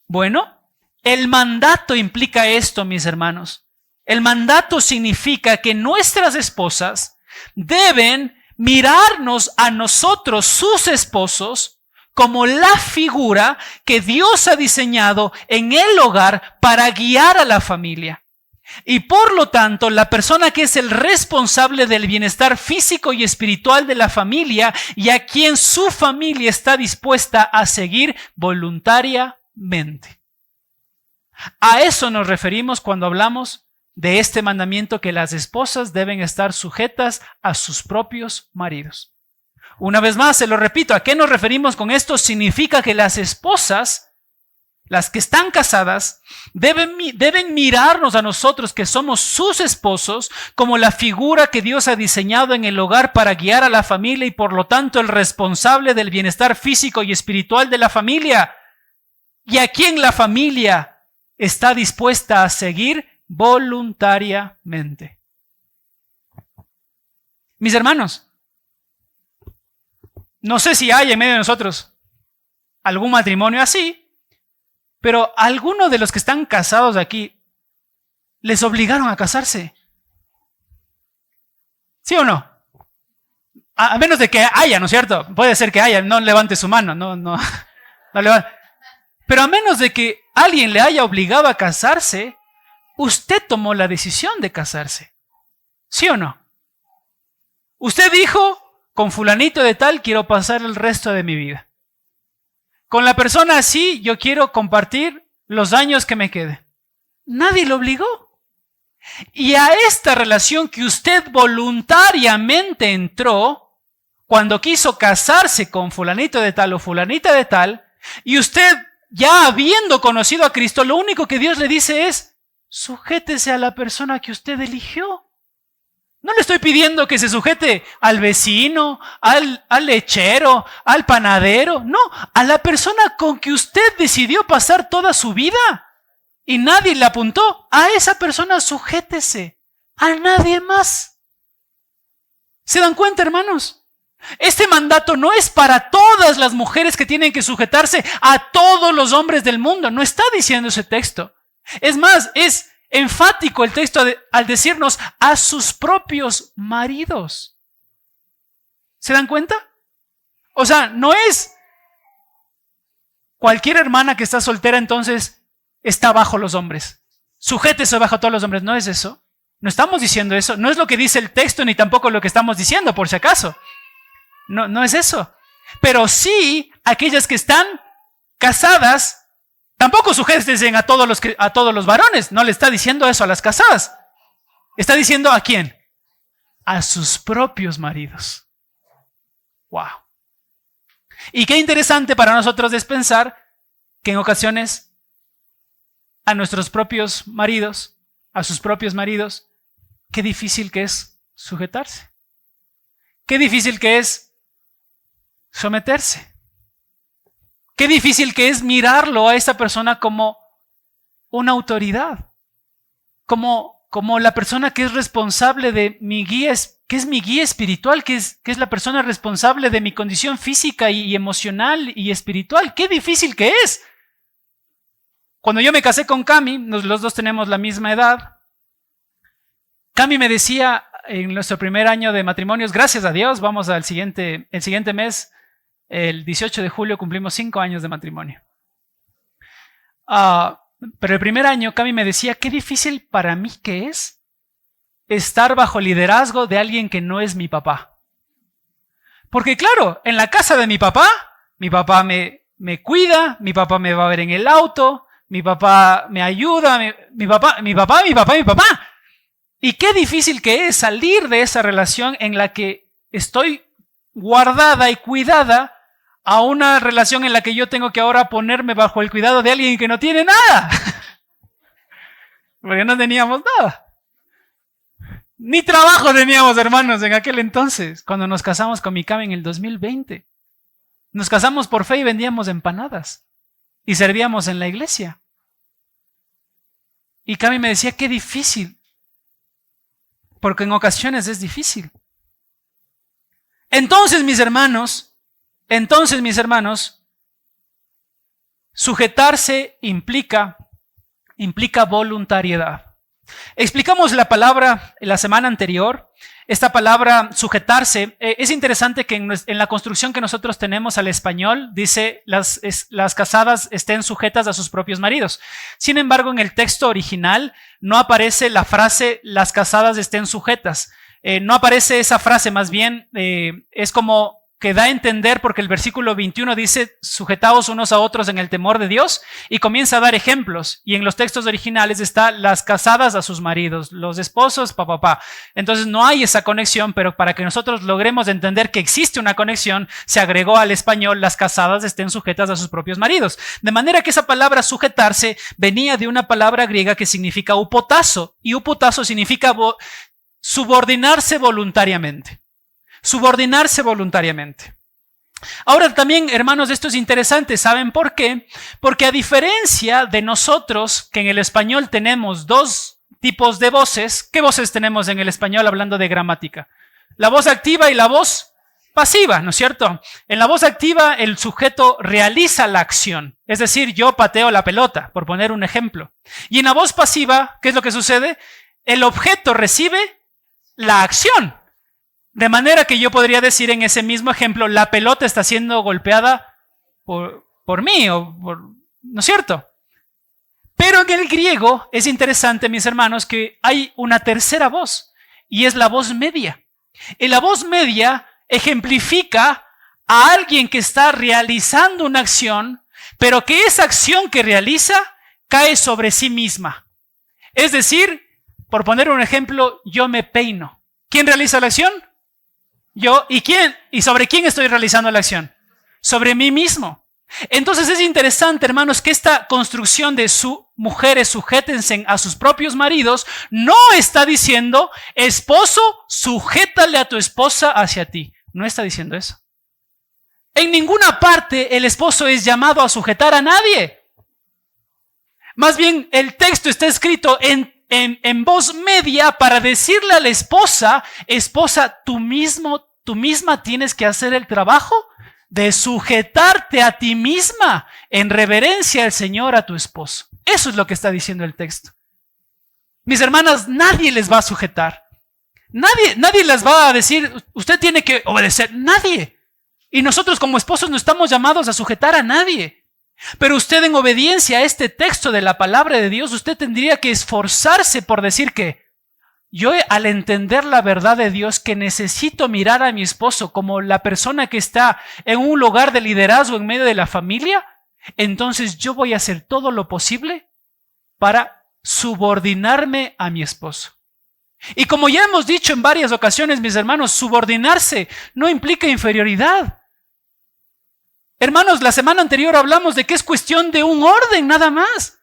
Bueno, el mandato implica esto, mis hermanos. El mandato significa que nuestras esposas deben mirarnos a nosotros, sus esposos, como la figura que Dios ha diseñado en el hogar para guiar a la familia. Y por lo tanto, la persona que es el responsable del bienestar físico y espiritual de la familia y a quien su familia está dispuesta a seguir voluntariamente. A eso nos referimos cuando hablamos de este mandamiento que las esposas deben estar sujetas a sus propios maridos. Una vez más, se lo repito, ¿a qué nos referimos con esto? Significa que las esposas, las que están casadas, deben mirarnos a nosotros que somos sus esposos como la figura que Dios ha diseñado en el hogar para guiar a la familia y por lo tanto el responsable del bienestar físico y espiritual de la familia y a quien la familia está dispuesta a seguir voluntariamente. Mis hermanos, no sé si hay en medio de nosotros algún matrimonio así, pero algunos de los que están casados aquí les obligaron a casarse. ¿Sí o no? A menos de que haya, ¿no es cierto? Puede ser que haya, no levante su mano, no levante. Pero a menos de que alguien le haya obligado a casarse, usted tomó la decisión de casarse. ¿Sí o no? Usted dijo, con fulanito de tal quiero pasar el resto de mi vida. Con la persona así yo quiero compartir los años que me quede. Nadie lo obligó. Y a esta relación que usted voluntariamente entró cuando quiso casarse con fulanito de tal o fulanita de tal, y usted ya habiendo conocido a Cristo, lo único que Dios le dice es, sujétese a la persona que usted eligió. No le estoy pidiendo que se sujete al vecino, al lechero, al panadero. No, a la persona con que usted decidió pasar toda su vida. Y nadie le apuntó. A esa persona sujétese. A nadie más. ¿Se dan cuenta, hermanos? Este mandato no es para todas las mujeres que tienen que sujetarse a todos los hombres del mundo. No está diciendo ese texto. Es más, es enfático el texto al decirnos a sus propios maridos. ¿Se dan cuenta? O sea, no es cualquier hermana que está soltera entonces está bajo los hombres. Sujétese bajo todos los hombres. No es eso. No estamos diciendo eso. No es lo que dice el texto ni tampoco lo que estamos diciendo, por si acaso. No es eso. Pero sí, aquellas que están casadas, tampoco sujétense a todos los varones. No le está diciendo eso a las casadas. Está diciendo ¿a quién? A sus propios maridos. Wow. Y qué interesante para nosotros es pensar que en ocasiones a nuestros propios maridos, a sus propios maridos, qué difícil que es sujetarse. Qué difícil que es someterse. Qué difícil que es mirarlo a esa persona como una autoridad, como la persona que es responsable de mi guía, que es mi guía espiritual, que es la persona responsable de mi condición física y emocional y espiritual. Qué difícil que es. Cuando yo me casé con Cami, los dos tenemos la misma edad, Cami me decía en nuestro primer año de matrimonios, gracias a Dios, vamos el siguiente mes, el 18 de julio cumplimos 5 años de matrimonio. Pero el primer año Cami me decía, qué difícil para mí que es estar bajo liderazgo de alguien que no es mi papá. Porque claro, en la casa de mi papá me cuida, mi papá me va a ver en el auto, mi papá me ayuda, mi papá. Y qué difícil que es salir de esa relación en la que estoy guardada y cuidada a una relación en la que yo tengo que ahora ponerme bajo el cuidado de alguien que no tiene nada. Porque no teníamos nada. Ni trabajo teníamos, hermanos, en aquel entonces, cuando nos casamos con mi Cami en el 2020. Nos casamos por fe y vendíamos empanadas. Y servíamos en la iglesia. Y Cami me decía, qué difícil. Porque en ocasiones es difícil. Entonces, mis hermanos, sujetarse implica voluntariedad. Explicamos la palabra la semana anterior. Esta palabra sujetarse, es interesante que en la construcción que nosotros tenemos al español dice las casadas estén sujetas a sus propios maridos. Sin embargo, en el texto original no aparece la frase las casadas estén sujetas. No aparece esa frase, más bien es como que da a entender, porque el versículo 21 dice sujetaos unos a otros en el temor de Dios, y comienza a dar ejemplos, y en los textos originales está las casadas a sus maridos, los esposos, Entonces no hay esa conexión, pero para que nosotros logremos entender que existe una conexión, se agregó al español las casadas estén sujetas a sus propios maridos. De manera que esa palabra sujetarse venía de una palabra griega que significa upotazo, y upotazo significa subordinarse voluntariamente. Subordinarse voluntariamente. Ahora también, hermanos, esto es interesante. ¿Saben por qué? Porque a diferencia de nosotros, que en el español tenemos dos tipos de voces, ¿qué voces tenemos en el español hablando de gramática? La voz activa y la voz pasiva, ¿no es cierto? En la voz activa el sujeto realiza la acción, es decir, yo pateo la pelota, por poner un ejemplo. Y en la voz pasiva, ¿qué es lo que sucede? El objeto recibe la acción. De manera que yo podría decir en ese mismo ejemplo, la pelota está siendo golpeada por mí, ¿no es cierto? Pero en el griego es interesante, mis hermanos, que hay una tercera voz, y es la voz media. Y la voz media ejemplifica a alguien que está realizando una acción, pero que esa acción que realiza cae sobre sí misma. Es decir, por poner un ejemplo, yo me peino. ¿Quién realiza la acción? Yo. ¿Y sobre quién estoy realizando la acción? Sobre mí mismo. Entonces es interesante, hermanos, que esta construcción de mujeres sujétense a sus propios maridos no está diciendo, esposo, sujétale a tu esposa hacia ti. No está diciendo eso. En ninguna parte el esposo es llamado a sujetar a nadie. Más bien, el texto está escrito en voz media para decirle a la esposa, tú misma tienes que hacer el trabajo de sujetarte a ti misma en reverencia al Señor a tu esposo. Eso es lo que está diciendo el texto. Mis hermanas, nadie les va a sujetar. Nadie les va a decir, usted tiene que obedecer. Nadie. Y nosotros como esposos no estamos llamados a sujetar a nadie. Pero usted, en obediencia a este texto de la palabra de Dios, usted tendría que esforzarse por decir que yo, al entender la verdad de Dios, que necesito mirar a mi esposo como la persona que está en un lugar de liderazgo en medio de la familia, entonces yo voy a hacer todo lo posible para subordinarme a mi esposo. Y como ya hemos dicho en varias ocasiones, mis hermanos, subordinarse no implica inferioridad. Hermanos, la semana anterior hablamos de que es cuestión de un orden nada más.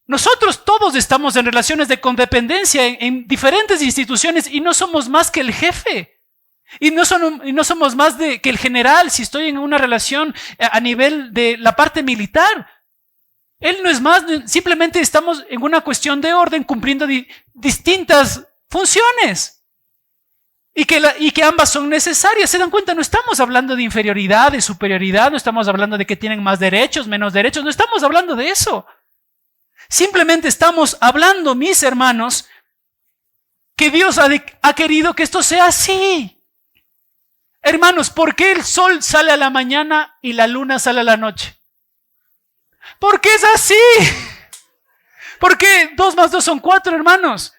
Nosotros todos estamos en relaciones de codependencia en diferentes instituciones y no somos más que el jefe. Y no somos más que el general si estoy en una relación a nivel de la parte militar. Él no es más, simplemente estamos en una cuestión de orden cumpliendo distintas funciones. Y que ambas son necesarias. ¿Se dan cuenta? No estamos hablando de inferioridad, de superioridad, no estamos hablando de que tienen más derechos, menos derechos, no estamos hablando de eso. Simplemente estamos hablando, mis hermanos, que Dios ha querido que esto sea así. Hermanos, ¿por qué el sol sale a la mañana y la luna sale a la noche? Porque es así. ¿Por qué 2 más 2 son 4, hermanos?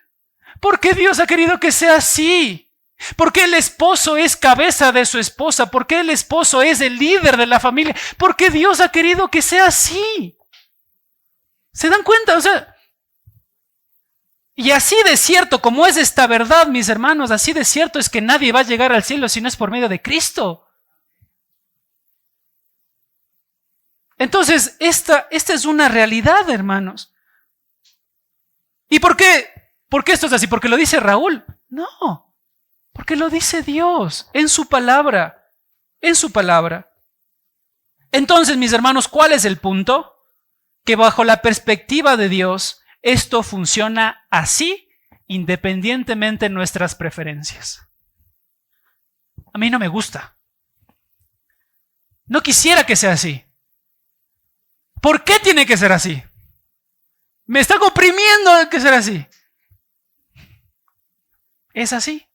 ¿Por qué Dios ha querido que sea así? ¿Por qué el esposo es cabeza de su esposa? ¿Por qué el esposo es el líder de la familia? ¿Por qué Dios ha querido que sea así? ¿Se dan cuenta? O sea, y así de cierto como es esta verdad, mis hermanos, así de cierto es que nadie va a llegar al cielo si no es por medio de Cristo. Entonces, esta es una realidad, hermanos. ¿Y por qué? ¿Por qué esto es así? ¿Porque lo dice Raúl? No, porque lo dice Dios en su palabra, en su palabra. Entonces, mis hermanos, ¿cuál es el punto? Que bajo la perspectiva de Dios, esto funciona así, independientemente de nuestras preferencias. A mí no me gusta. No quisiera que sea así. ¿Por qué tiene que ser así? Me está oprimiendo que sea así. Es así.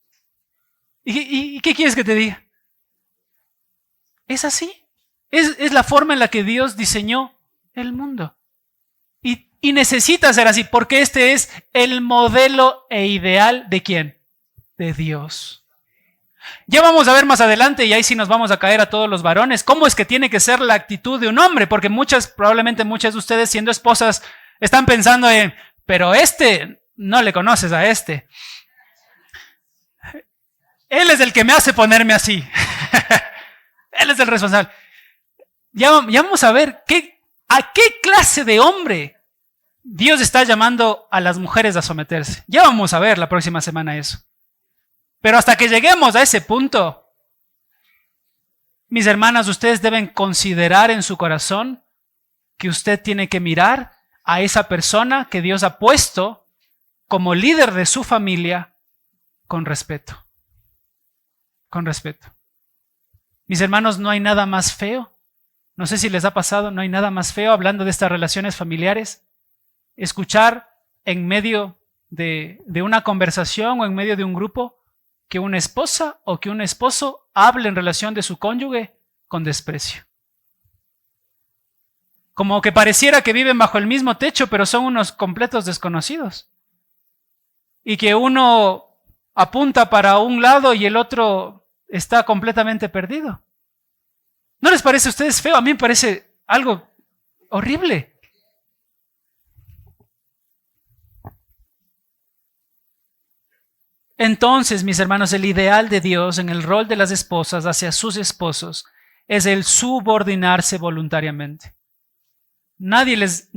¿Y qué quieres que te diga? Es así. Es la forma en la que Dios diseñó el mundo. Y necesita ser así, porque este es el modelo e ideal de ¿quién? De Dios. Ya vamos a ver más adelante, y ahí sí nos vamos a caer a todos los varones, cómo es que tiene que ser la actitud de un hombre, porque probablemente muchas de ustedes siendo esposas están pensando en, pero no le conoces a este. Él es el que me hace ponerme así. Él es el responsable. Ya vamos a ver a qué clase de hombre Dios está llamando a las mujeres a someterse. Ya vamos a ver la próxima semana eso. Pero hasta que lleguemos a ese punto, mis hermanas, ustedes deben considerar en su corazón que usted tiene que mirar a esa persona que Dios ha puesto como líder de su familia con respeto. Con respeto. Mis hermanos, no hay nada más feo. No sé si les ha pasado, no hay nada más feo hablando de estas relaciones familiares. Escuchar en medio de una conversación o en medio de un grupo que una esposa o que un esposo hable en relación de su cónyuge con desprecio. Como que pareciera que viven bajo el mismo techo, pero son unos completos desconocidos. Y que uno apunta para un lado y el otro está completamente perdido. ¿No les parece a ustedes feo? A mí me parece algo horrible. Entonces, mis hermanos, el ideal de Dios en el rol de las esposas hacia sus esposos es el subordinarse voluntariamente. Nadie les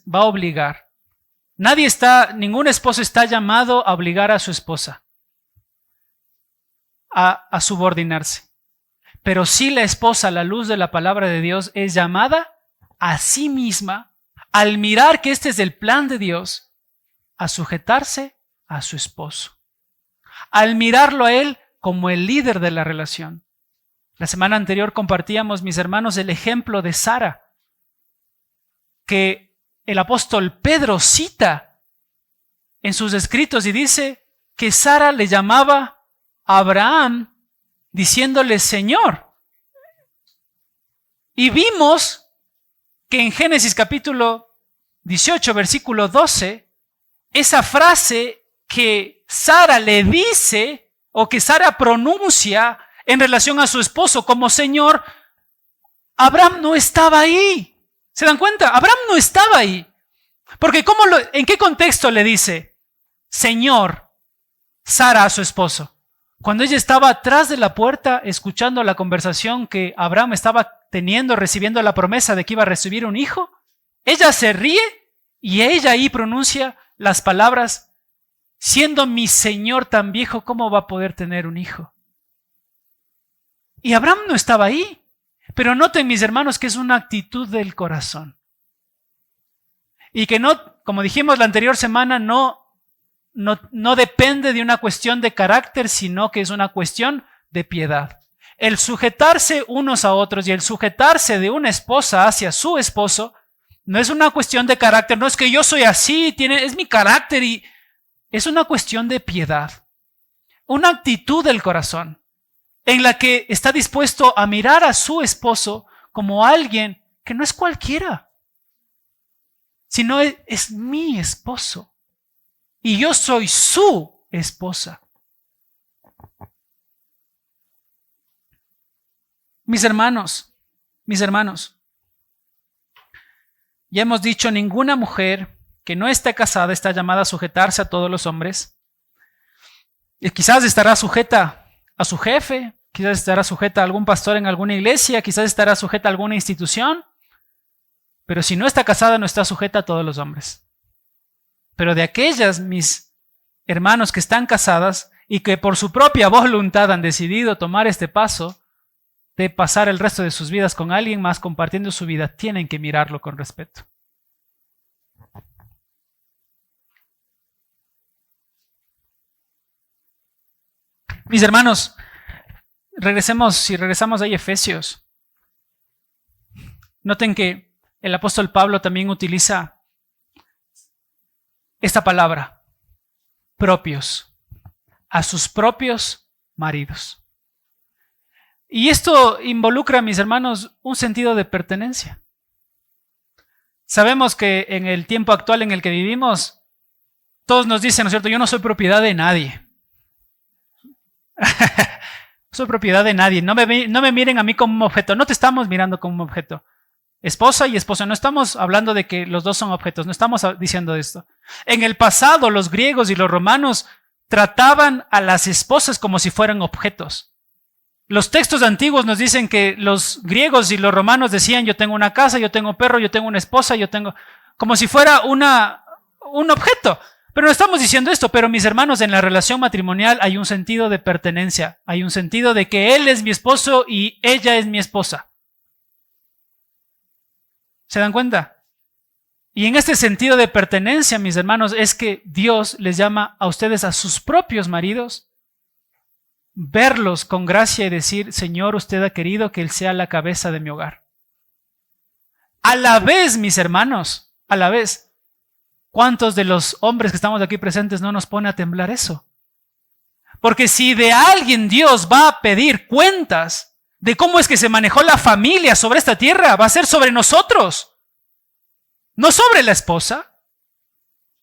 va a obligar. Ningún esposo está llamado a obligar a su esposa a subordinarse. Pero sí la esposa, a la luz de la palabra de Dios, es llamada a sí misma, al mirar que este es el plan de Dios, a sujetarse a su esposo. Al mirarlo a él como el líder de la relación. La semana anterior compartíamos, mis hermanos, el ejemplo de Sara, que el apóstol Pedro cita en sus escritos y dice que Sara le llamaba a Abraham diciéndole Señor. Y vimos que en Génesis capítulo 18, versículo 12, esa frase que Sara le dice o que Sara pronuncia en relación a su esposo como Señor, Abraham no estaba ahí. ¿Se dan cuenta? Abraham no estaba ahí. Porque ¿en qué contexto le dice Señor Sara a su esposo? Cuando ella estaba atrás de la puerta escuchando la conversación que Abraham estaba teniendo, recibiendo la promesa de que iba a recibir un hijo, ella se ríe y ella ahí pronuncia las palabras: siendo mi Señor tan viejo, ¿cómo va a poder tener un hijo? Y Abraham no estaba ahí. Pero noten, mis hermanos, que es una actitud del corazón. Y que no, como dijimos la anterior semana, no depende de una cuestión de carácter, sino que es una cuestión de piedad. El sujetarse unos a otros y el sujetarse de una esposa hacia su esposo no es una cuestión de carácter, no es que yo soy así, es mi carácter, y es una cuestión de piedad. Una actitud del corazón en la que está dispuesto a mirar a su esposo como alguien que no es cualquiera, sino es mi esposo y yo soy su esposa. Mis hermanos, ya hemos dicho, ninguna mujer que no esté casada está llamada a sujetarse a todos los hombres. Y quizás estará sujeta a su jefe, quizás estará sujeta a algún pastor en alguna iglesia, quizás estará sujeta a alguna institución, pero si no está casada no está sujeta a todos los hombres. Pero de aquellas, mis hermanos, que están casadas y que por su propia voluntad han decidido tomar este paso de pasar el resto de sus vidas con alguien más, compartiendo su vida, tienen que mirarlo con respeto. Mis hermanos, regresamos ahí a Efesios. Noten que el apóstol Pablo también utiliza esta palabra, propios, a sus propios maridos. Y esto involucra, mis hermanos, un sentido de pertenencia. Sabemos que en el tiempo actual en el que vivimos, todos nos dicen, ¿no es cierto?, yo no soy propiedad de nadie. No soy propiedad de nadie. No me miren a mí como un objeto. No te estamos mirando como un objeto. Esposa y esposo. No estamos hablando de que los dos son objetos. No estamos diciendo esto. En el pasado, los griegos y los romanos trataban a las esposas como si fueran objetos. Los textos antiguos nos dicen que los griegos y los romanos decían, yo tengo una casa, yo tengo un perro, yo tengo una esposa, yo tengo... como si fuera un objeto. Pero no estamos diciendo esto, pero mis hermanos, en la relación matrimonial hay un sentido de pertenencia, hay un sentido de que él es mi esposo y ella es mi esposa. ¿Se dan cuenta? Y en este sentido de pertenencia, mis hermanos, es que Dios les llama a ustedes, a sus propios maridos, verlos con gracia y decir, Señor, usted ha querido que Él sea la cabeza de mi hogar. A la vez, mis hermanos, a la vez, ¿cuántos de los hombres que estamos aquí presentes no nos pone a temblar eso? Porque si de alguien Dios va a pedir cuentas de cómo es que se manejó la familia sobre esta tierra, va a ser sobre nosotros. No sobre la esposa,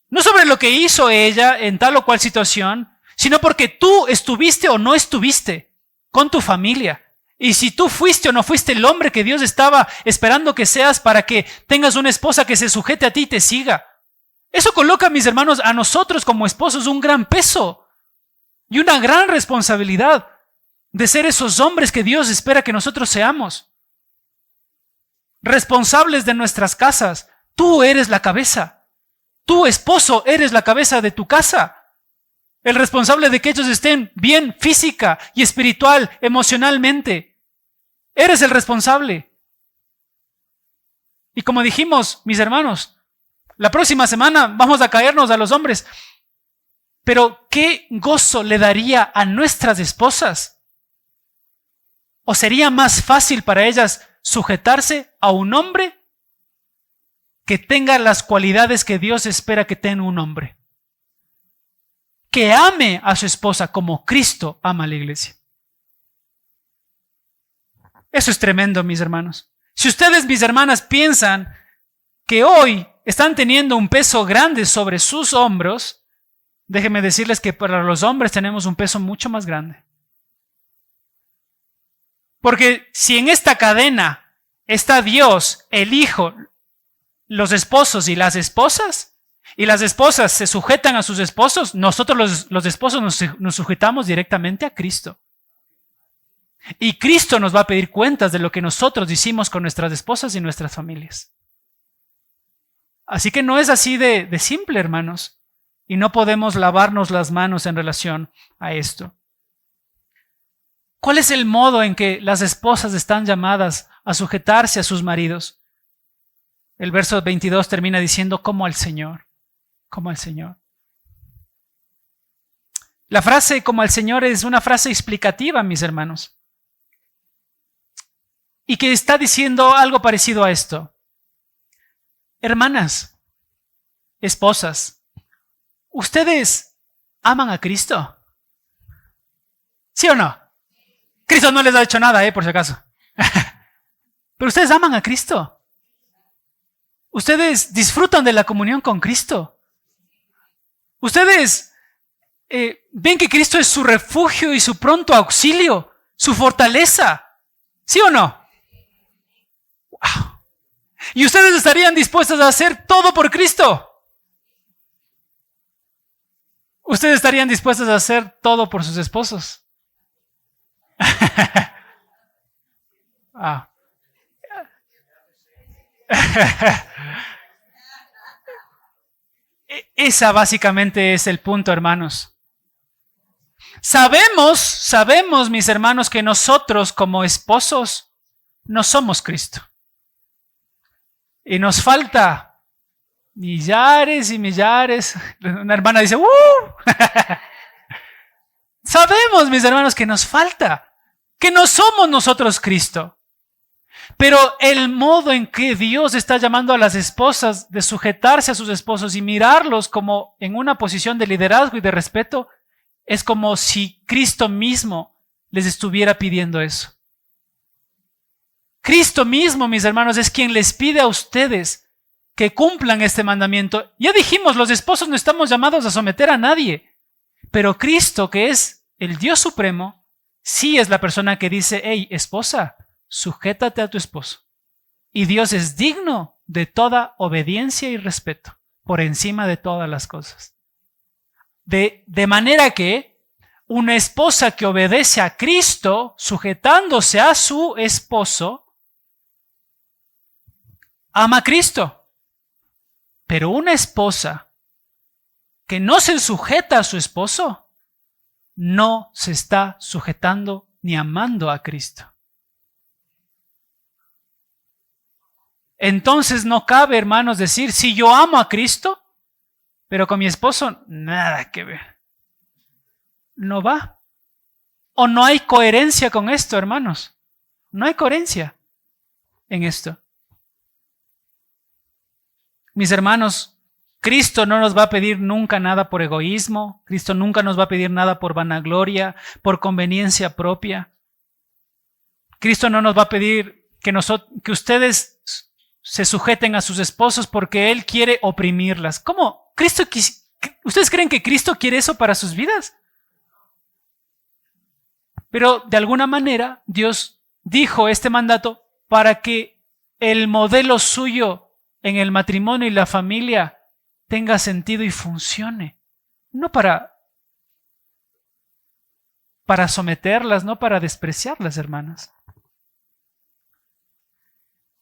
no sobre lo que hizo ella en tal o cual situación, sino porque tú estuviste o no estuviste con tu familia. Y si tú fuiste o no fuiste el hombre que Dios estaba esperando que seas para que tengas una esposa que se sujete a ti y te siga. Eso coloca, mis hermanos, a nosotros como esposos un gran peso y una gran responsabilidad de ser esos hombres que Dios espera que nosotros seamos. Responsables de nuestras casas. Tú eres la cabeza. Tu esposo eres la cabeza de tu casa. El responsable de que ellos estén bien física y espiritual, emocionalmente. Eres el responsable. Y como dijimos, mis hermanos, la próxima semana vamos a caernos a los hombres. Pero ¿qué gozo le daría a nuestras esposas? ¿O sería más fácil para ellas sujetarse a un hombre que tenga las cualidades que Dios espera que tenga un hombre? Que ame a su esposa como Cristo ama a la iglesia. Eso es tremendo, mis hermanos. Si ustedes, mis hermanas, piensan que hoy están teniendo un peso grande sobre sus hombros, déjenme decirles que para los hombres tenemos un peso mucho más grande. Porque si en esta cadena está Dios, el Hijo, los esposos y las esposas se sujetan a sus esposos, nosotros los esposos nos sujetamos directamente a Cristo. Y Cristo nos va a pedir cuentas de lo que nosotros hicimos con nuestras esposas y nuestras familias. Así que no es así de simple, hermanos, y no podemos lavarnos las manos en relación a esto. ¿Cuál es el modo en que las esposas están llamadas a sujetarse a sus maridos? El verso 22 termina diciendo, como al Señor, como al Señor. La frase como al Señor es una frase explicativa, mis hermanos, y que está diciendo algo parecido a esto. Hermanas, esposas, ¿ustedes aman a Cristo? ¿Sí o no? Cristo no les ha hecho nada, por si acaso. Pero ustedes aman a Cristo. Ustedes disfrutan de la comunión con Cristo. Ustedes ven que Cristo es su refugio y su pronto auxilio, su fortaleza. ¿Sí o no? Wow. ¿Y ustedes estarían dispuestos a hacer todo por Cristo? ¿Ustedes estarían dispuestos a hacer todo por sus esposos? Ah. Esa básicamente es el punto, hermanos. Sabemos, mis hermanos, que nosotros como esposos no somos Cristo. Y nos falta millares y millares. Una hermana dice, Sabemos, mis hermanos, que nos falta, que no somos nosotros Cristo. Pero el modo en que Dios está llamando a las esposas de sujetarse a sus esposos y mirarlos como en una posición de liderazgo y de respeto, es como si Cristo mismo les estuviera pidiendo eso. Cristo mismo, mis hermanos, es quien les pide a ustedes que cumplan este mandamiento. Ya dijimos, los esposos no estamos llamados a someter a nadie, pero Cristo, que es el Dios supremo, sí es la persona que dice, hey, esposa, sujétate a tu esposo. Y Dios es digno de toda obediencia y respeto, por encima de todas las cosas. De manera que una esposa que obedece a Cristo, sujetándose a su esposo, ama a Cristo. Pero una esposa que no se sujeta a su esposo, no se está sujetando ni amando a Cristo. Entonces no cabe, hermanos, decir, si yo amo a Cristo, pero con mi esposo nada que ver. No va. O no hay coherencia con esto, hermanos. No hay coherencia en esto. Mis hermanos, Cristo no nos va a pedir nunca nada por egoísmo. Cristo nunca nos va a pedir nada por vanagloria, por conveniencia propia. Cristo no nos va a pedir que ustedes se sujeten a sus esposos porque Él quiere oprimirlas. ¿Cómo? ¿Ustedes creen que Cristo quiere eso para sus vidas? Pero de alguna manera Dios dijo este mandato para que el modelo suyo en el matrimonio y la familia tenga sentido y funcione. No para someterlas, no para despreciarlas, hermanas.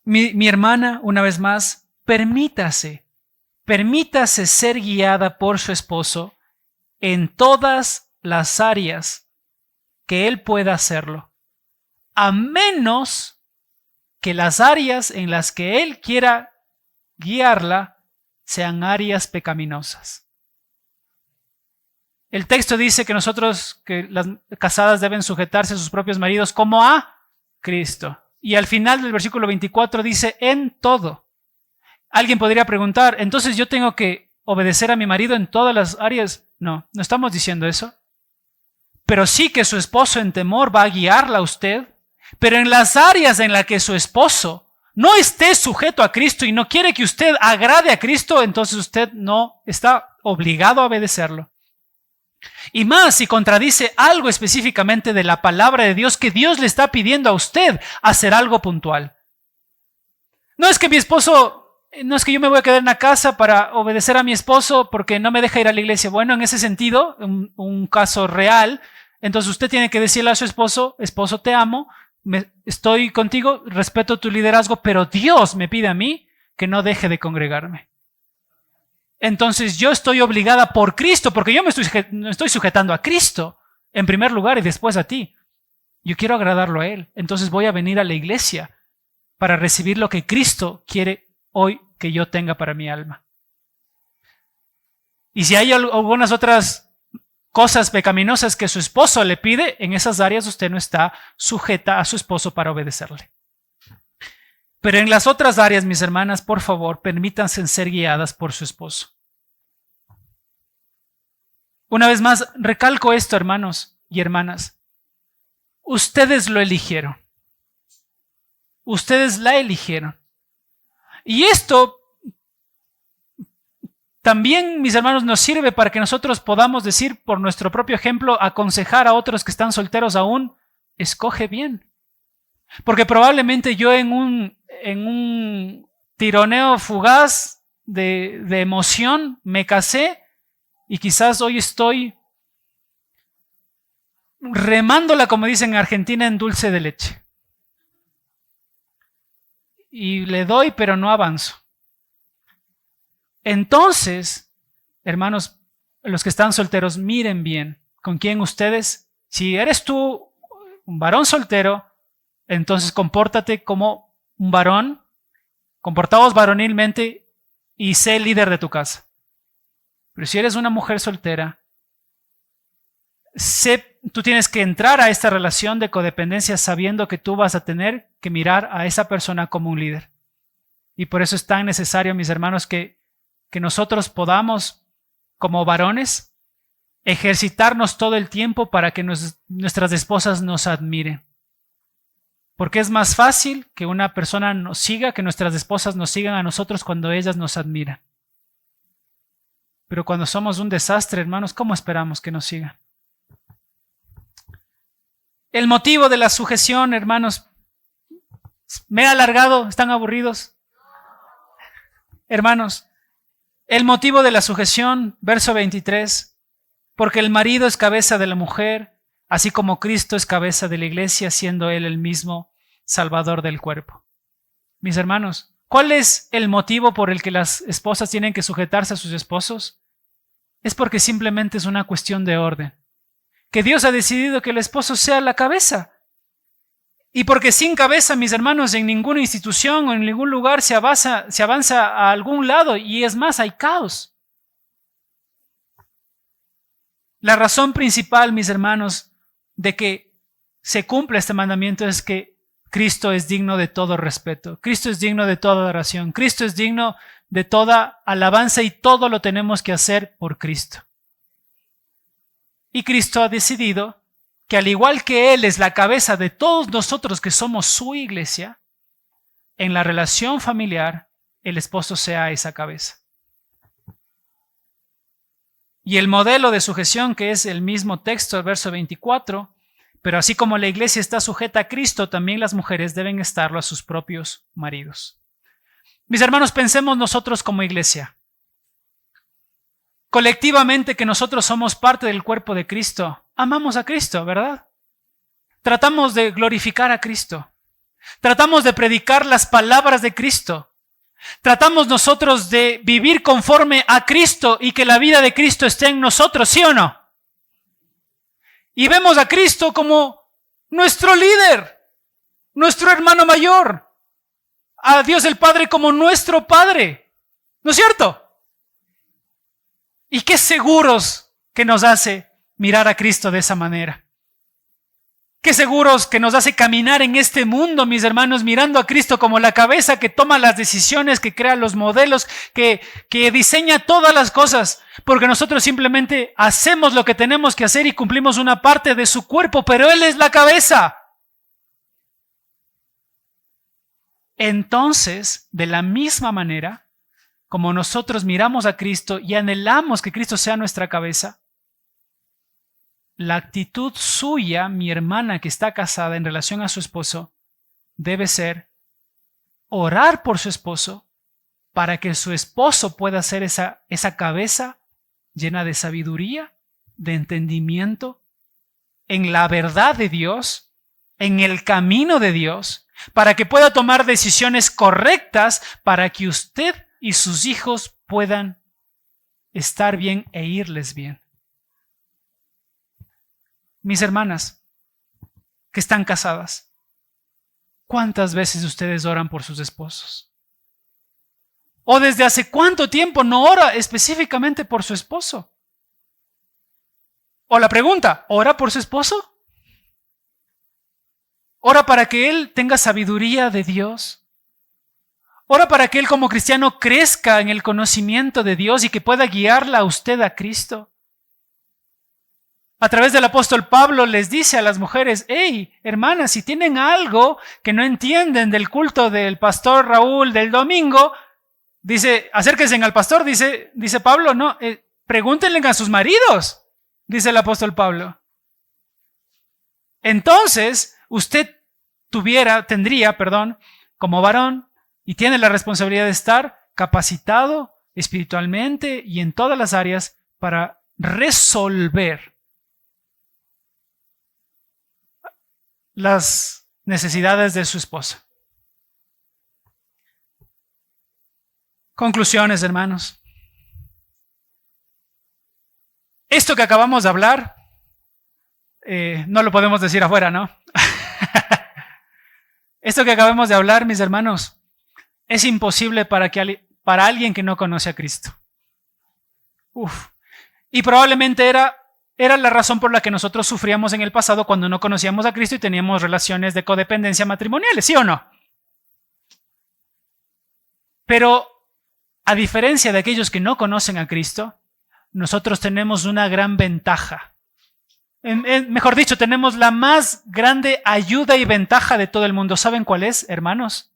Mi hermana, una vez más, permítase ser guiada por su esposo en todas las áreas que él pueda hacerlo, a menos que las áreas en las que él quiera guiarla sean áreas pecaminosas. El texto dice que que las casadas deben sujetarse a sus propios maridos como a Cristo. Y al final del versículo 24 dice, en todo. Alguien podría preguntar, ¿entonces yo tengo que obedecer a mi marido en todas las áreas? No, no estamos diciendo eso. Pero sí que su esposo en temor va a guiarla a usted. Pero en las áreas en las que su esposo no esté sujeto a Cristo y no quiere que usted agrade a Cristo, entonces usted no está obligado a obedecerlo. Y más, si contradice algo específicamente de la palabra de Dios, que Dios le está pidiendo a usted hacer algo puntual. No es que yo me voy a quedar en la casa para obedecer a mi esposo porque no me deja ir a la iglesia. Bueno, en ese sentido, un caso real, entonces usted tiene que decirle a su esposo, esposo, te amo, estoy contigo, respeto tu liderazgo, pero Dios me pide a mí que no deje de congregarme. Entonces yo estoy obligada por Cristo, porque yo me estoy sujetando a Cristo en primer lugar y después a ti. Yo quiero agradarlo a Él. Entonces voy a venir a la iglesia para recibir lo que Cristo quiere hoy que yo tenga para mi alma. Y si hay algunas otras cosas pecaminosas que su esposo le pide, en esas áreas usted no está sujeta a su esposo para obedecerle. Pero en las otras áreas, mis hermanas, por favor, permítanse ser guiadas por su esposo. Una vez más, recalco esto, hermanos y hermanas. Ustedes lo eligieron. Ustedes la eligieron. Y esto también, mis hermanos, nos sirve para que nosotros podamos decir, por nuestro propio ejemplo, aconsejar a otros que están solteros aún, escoge bien. Porque probablemente yo en un tironeo fugaz de emoción me casé y quizás hoy estoy remándola, como dicen en Argentina, en dulce de leche. Y le doy, pero no avanzo. Entonces, hermanos, los que están solteros, miren bien con quién ustedes, si eres tú un varón soltero, entonces compórtate como un varón, comportaos varonilmente y sé líder de tu casa. Pero si eres una mujer soltera, tú tienes que entrar a esta relación de codependencia sabiendo que tú vas a tener que mirar a esa persona como un líder. Y por eso es tan necesario, mis hermanos, que nosotros podamos, como varones, ejercitarnos todo el tiempo para que nuestras esposas nos admiren. Porque es más fácil que una persona nos siga, que nuestras esposas nos sigan a nosotros cuando ellas nos admiran. Pero cuando somos un desastre, hermanos, ¿cómo esperamos que nos sigan? El motivo de la sujeción, hermanos, ¿me he alargado? ¿Están aburridos? Hermanos, el motivo de la sujeción, verso 23, porque el marido es cabeza de la mujer, así como Cristo es cabeza de la iglesia, siendo Él el mismo Salvador del cuerpo. Mis hermanos, ¿cuál es el motivo por el que las esposas tienen que sujetarse a sus esposos? Es porque simplemente es una cuestión de orden. Que Dios ha decidido que el esposo sea la cabeza. Y porque sin cabeza, mis hermanos, en ninguna institución o en ningún lugar se avanza a algún lado, y es más, hay caos. La razón principal, mis hermanos, de que se cumpla este mandamiento es que Cristo es digno de todo respeto, Cristo es digno de toda adoración, Cristo es digno de toda alabanza y todo lo tenemos que hacer por Cristo. Y Cristo ha decidido que al igual que Él es la cabeza de todos nosotros que somos su iglesia, en la relación familiar el esposo sea esa cabeza. Y el modelo de sujeción, que es el mismo texto, el verso 24, pero así como la iglesia está sujeta a Cristo, también las mujeres deben estarlo a sus propios maridos. Mis hermanos, pensemos nosotros como iglesia. Colectivamente que nosotros somos parte del cuerpo de Cristo. Amamos a Cristo, ¿verdad? Tratamos de glorificar a Cristo. Tratamos de predicar las palabras de Cristo. Tratamos nosotros de vivir conforme a Cristo y que la vida de Cristo esté en nosotros, ¿sí o no? Y vemos a Cristo como nuestro líder, nuestro hermano mayor, a Dios el Padre como nuestro Padre, ¿no es cierto? Y qué seguros que nos hace mirar a Cristo de esa manera. Qué seguros que nos hace caminar en este mundo, mis hermanos, mirando a Cristo como la cabeza que toma las decisiones, que crea los modelos, que diseña todas las cosas, porque nosotros simplemente hacemos lo que tenemos que hacer y cumplimos una parte de su cuerpo, pero Él es la cabeza. Entonces, de la misma manera, como nosotros miramos a Cristo y anhelamos que Cristo sea nuestra cabeza, la actitud suya, mi hermana que está casada en relación a su esposo, debe ser orar por su esposo para que su esposo pueda ser esa cabeza llena de sabiduría, de entendimiento, en la verdad de Dios, en el camino de Dios, para que pueda tomar decisiones correctas para que usted y sus hijos puedan estar bien e irles bien. Mis hermanas, que están casadas, ¿cuántas veces ustedes oran por sus esposos? ¿O desde hace cuánto tiempo no ora específicamente por su esposo? O la pregunta, ¿ora por su esposo? ¿Ora para que él tenga sabiduría de Dios? ¿Ora para que él como cristiano crezca en el conocimiento de Dios y que pueda guiarla a usted a Cristo? A través del apóstol Pablo les dice a las mujeres, hey, hermanas, si tienen algo que no entienden del culto del pastor Raúl del domingo, dice, acérquense al pastor, dice Pablo, no, pregúntenle a sus maridos, dice el apóstol Pablo. Entonces, usted tendría, como varón, y tiene la responsabilidad de estar capacitado espiritualmente y en todas las áreas para resolver las necesidades de su esposa. Conclusiones, hermanos. Esto que acabamos de hablar, no lo podemos decir afuera, ¿no? Esto que acabamos de hablar, mis hermanos, es imposible para alguien que no conoce a Cristo. Y probablemente era la razón por la que nosotros sufríamos en el pasado cuando no conocíamos a Cristo y teníamos relaciones de codependencia matrimoniales, ¿sí o no? Pero a diferencia de aquellos que no conocen a Cristo, nosotros tenemos una gran ventaja. Mejor dicho, tenemos la más grande ayuda y ventaja de todo el mundo. ¿Saben cuál es, hermanos?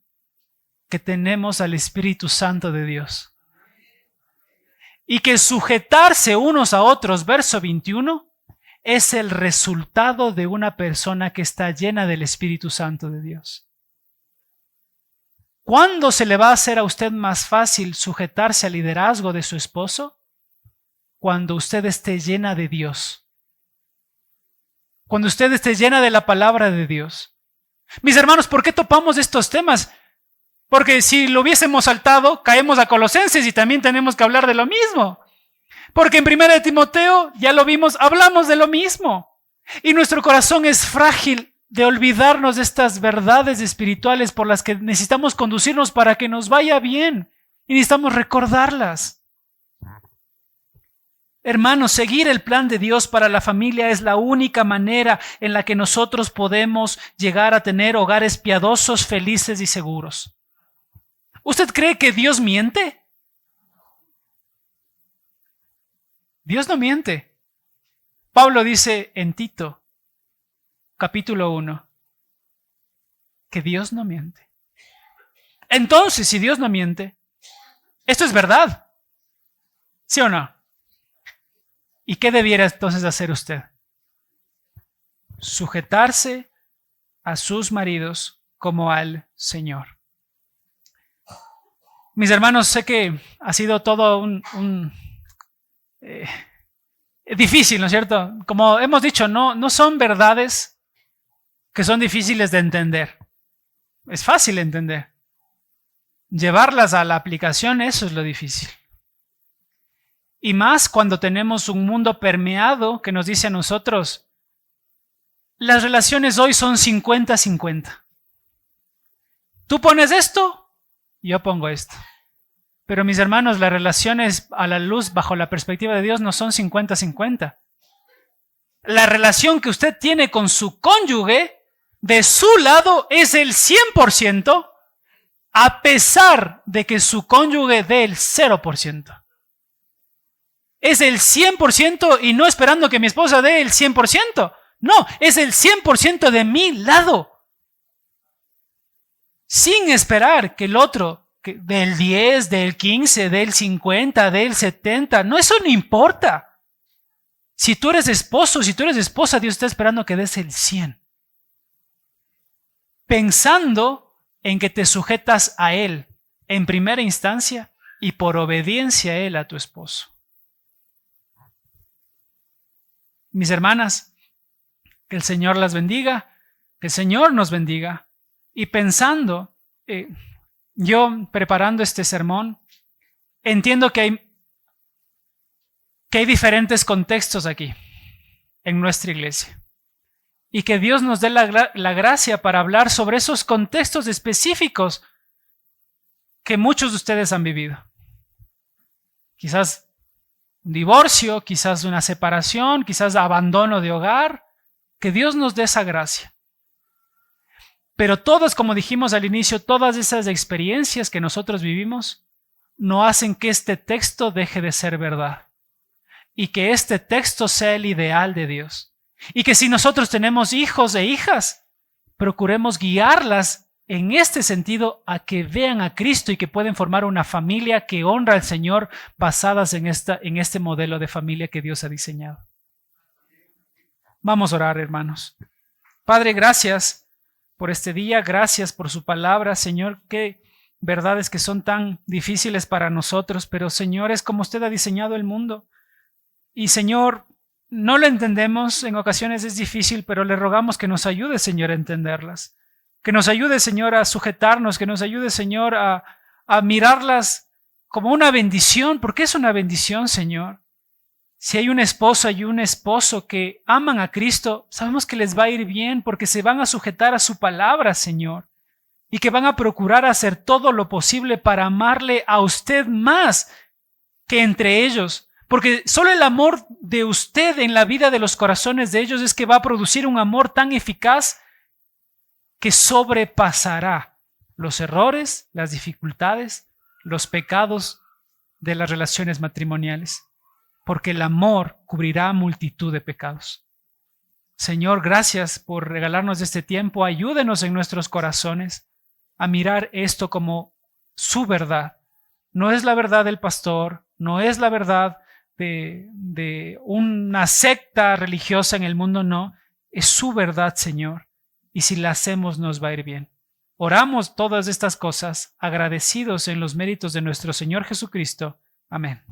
Que tenemos al Espíritu Santo de Dios. Y que sujetarse unos a otros, verso 21, es el resultado de una persona que está llena del Espíritu Santo de Dios. ¿Cuándo se le va a hacer a usted más fácil sujetarse al liderazgo de su esposo? Cuando usted esté llena de Dios. Cuando usted esté llena de la palabra de Dios. Mis hermanos, ¿por qué topamos estos temas? Porque si lo hubiésemos saltado, caemos a Colosenses y también tenemos que hablar de lo mismo. Porque en 1 Timoteo, ya lo vimos, hablamos de lo mismo. Y nuestro corazón es frágil de olvidarnos de estas verdades espirituales por las que necesitamos conducirnos para que nos vaya bien. Y necesitamos recordarlas. Hermanos, seguir el plan de Dios para la familia es la única manera en la que nosotros podemos llegar a tener hogares piadosos, felices y seguros. ¿Usted cree que Dios miente? Dios no miente. Pablo dice en Tito, capítulo 1, que Dios no miente. Entonces, si Dios no miente, esto es verdad. ¿Sí o no? ¿Y qué debiera entonces hacer usted? Sujetarse a sus maridos como al Señor. Mis hermanos, sé que ha sido todo difícil, ¿no es cierto? Como hemos dicho, no son verdades que son difíciles de entender. Es fácil entender. Llevarlas a la aplicación, eso es lo difícil. Y más cuando tenemos un mundo permeado que nos dice a nosotros, las relaciones hoy son 50-50. Tú pones esto, yo pongo esto. Pero mis hermanos, las relaciones a la luz bajo la perspectiva de Dios no son 50-50. La relación que usted tiene con su cónyuge, de su lado, es el 100%, a pesar de que su cónyuge dé el 0%. Es el 100% y no esperando que mi esposa dé el 100%. No, es el 100% de mi lado. Sin esperar que el otro, del 10, del 15, del 50, del 70, no, eso no importa. Si tú eres esposo, si tú eres esposa, Dios está esperando que des el 100. Pensando en que te sujetas a Él en primera instancia y por obediencia a Él, a tu esposo. Mis hermanas, que el Señor las bendiga, que el Señor nos bendiga. Y pensando, yo preparando este sermón, entiendo que hay diferentes contextos aquí, en nuestra iglesia. y que Dios nos dé la gracia para hablar sobre esos contextos específicos que muchos de ustedes han vivido. Quizás un divorcio, quizás una separación, quizás abandono de hogar. Que Dios nos dé esa gracia. Pero todas, como dijimos al inicio, todas esas experiencias que nosotros vivimos no hacen que este texto deje de ser verdad y que este texto sea el ideal de Dios. Y que si nosotros tenemos hijos e hijas, procuremos guiarlas en este sentido a que vean a Cristo y que pueden formar una familia que honra al Señor basadas en este modelo de familia que Dios ha diseñado. Vamos a orar, hermanos. Padre, gracias por este día, gracias por su palabra, Señor, qué verdades que son tan difíciles para nosotros, pero Señor, es como usted ha diseñado el mundo. Y Señor, no lo entendemos, en ocasiones es difícil, pero le rogamos que nos ayude, Señor, a entenderlas. Que nos ayude, Señor, a sujetarnos, que nos ayude, Señor, a mirarlas como una bendición, porque es una bendición, Señor. Si hay una esposa y un esposo que aman a Cristo, sabemos que les va a ir bien porque se van a sujetar a su palabra, Señor, y que van a procurar hacer todo lo posible para amarle a usted más que entre ellos, porque solo el amor de usted en la vida de los corazones de ellos es que va a producir un amor tan eficaz que sobrepasará los errores, las dificultades, los pecados de las relaciones matrimoniales. Porque el amor cubrirá multitud de pecados. Señor, gracias por regalarnos este tiempo. Ayúdenos en nuestros corazones a mirar esto como su verdad. No es la verdad del pastor, no es la verdad de una secta religiosa en el mundo, no. Es su verdad, Señor. Y si la hacemos, nos va a ir bien. Oramos todas estas cosas agradecidos en los méritos de nuestro Señor Jesucristo. Amén.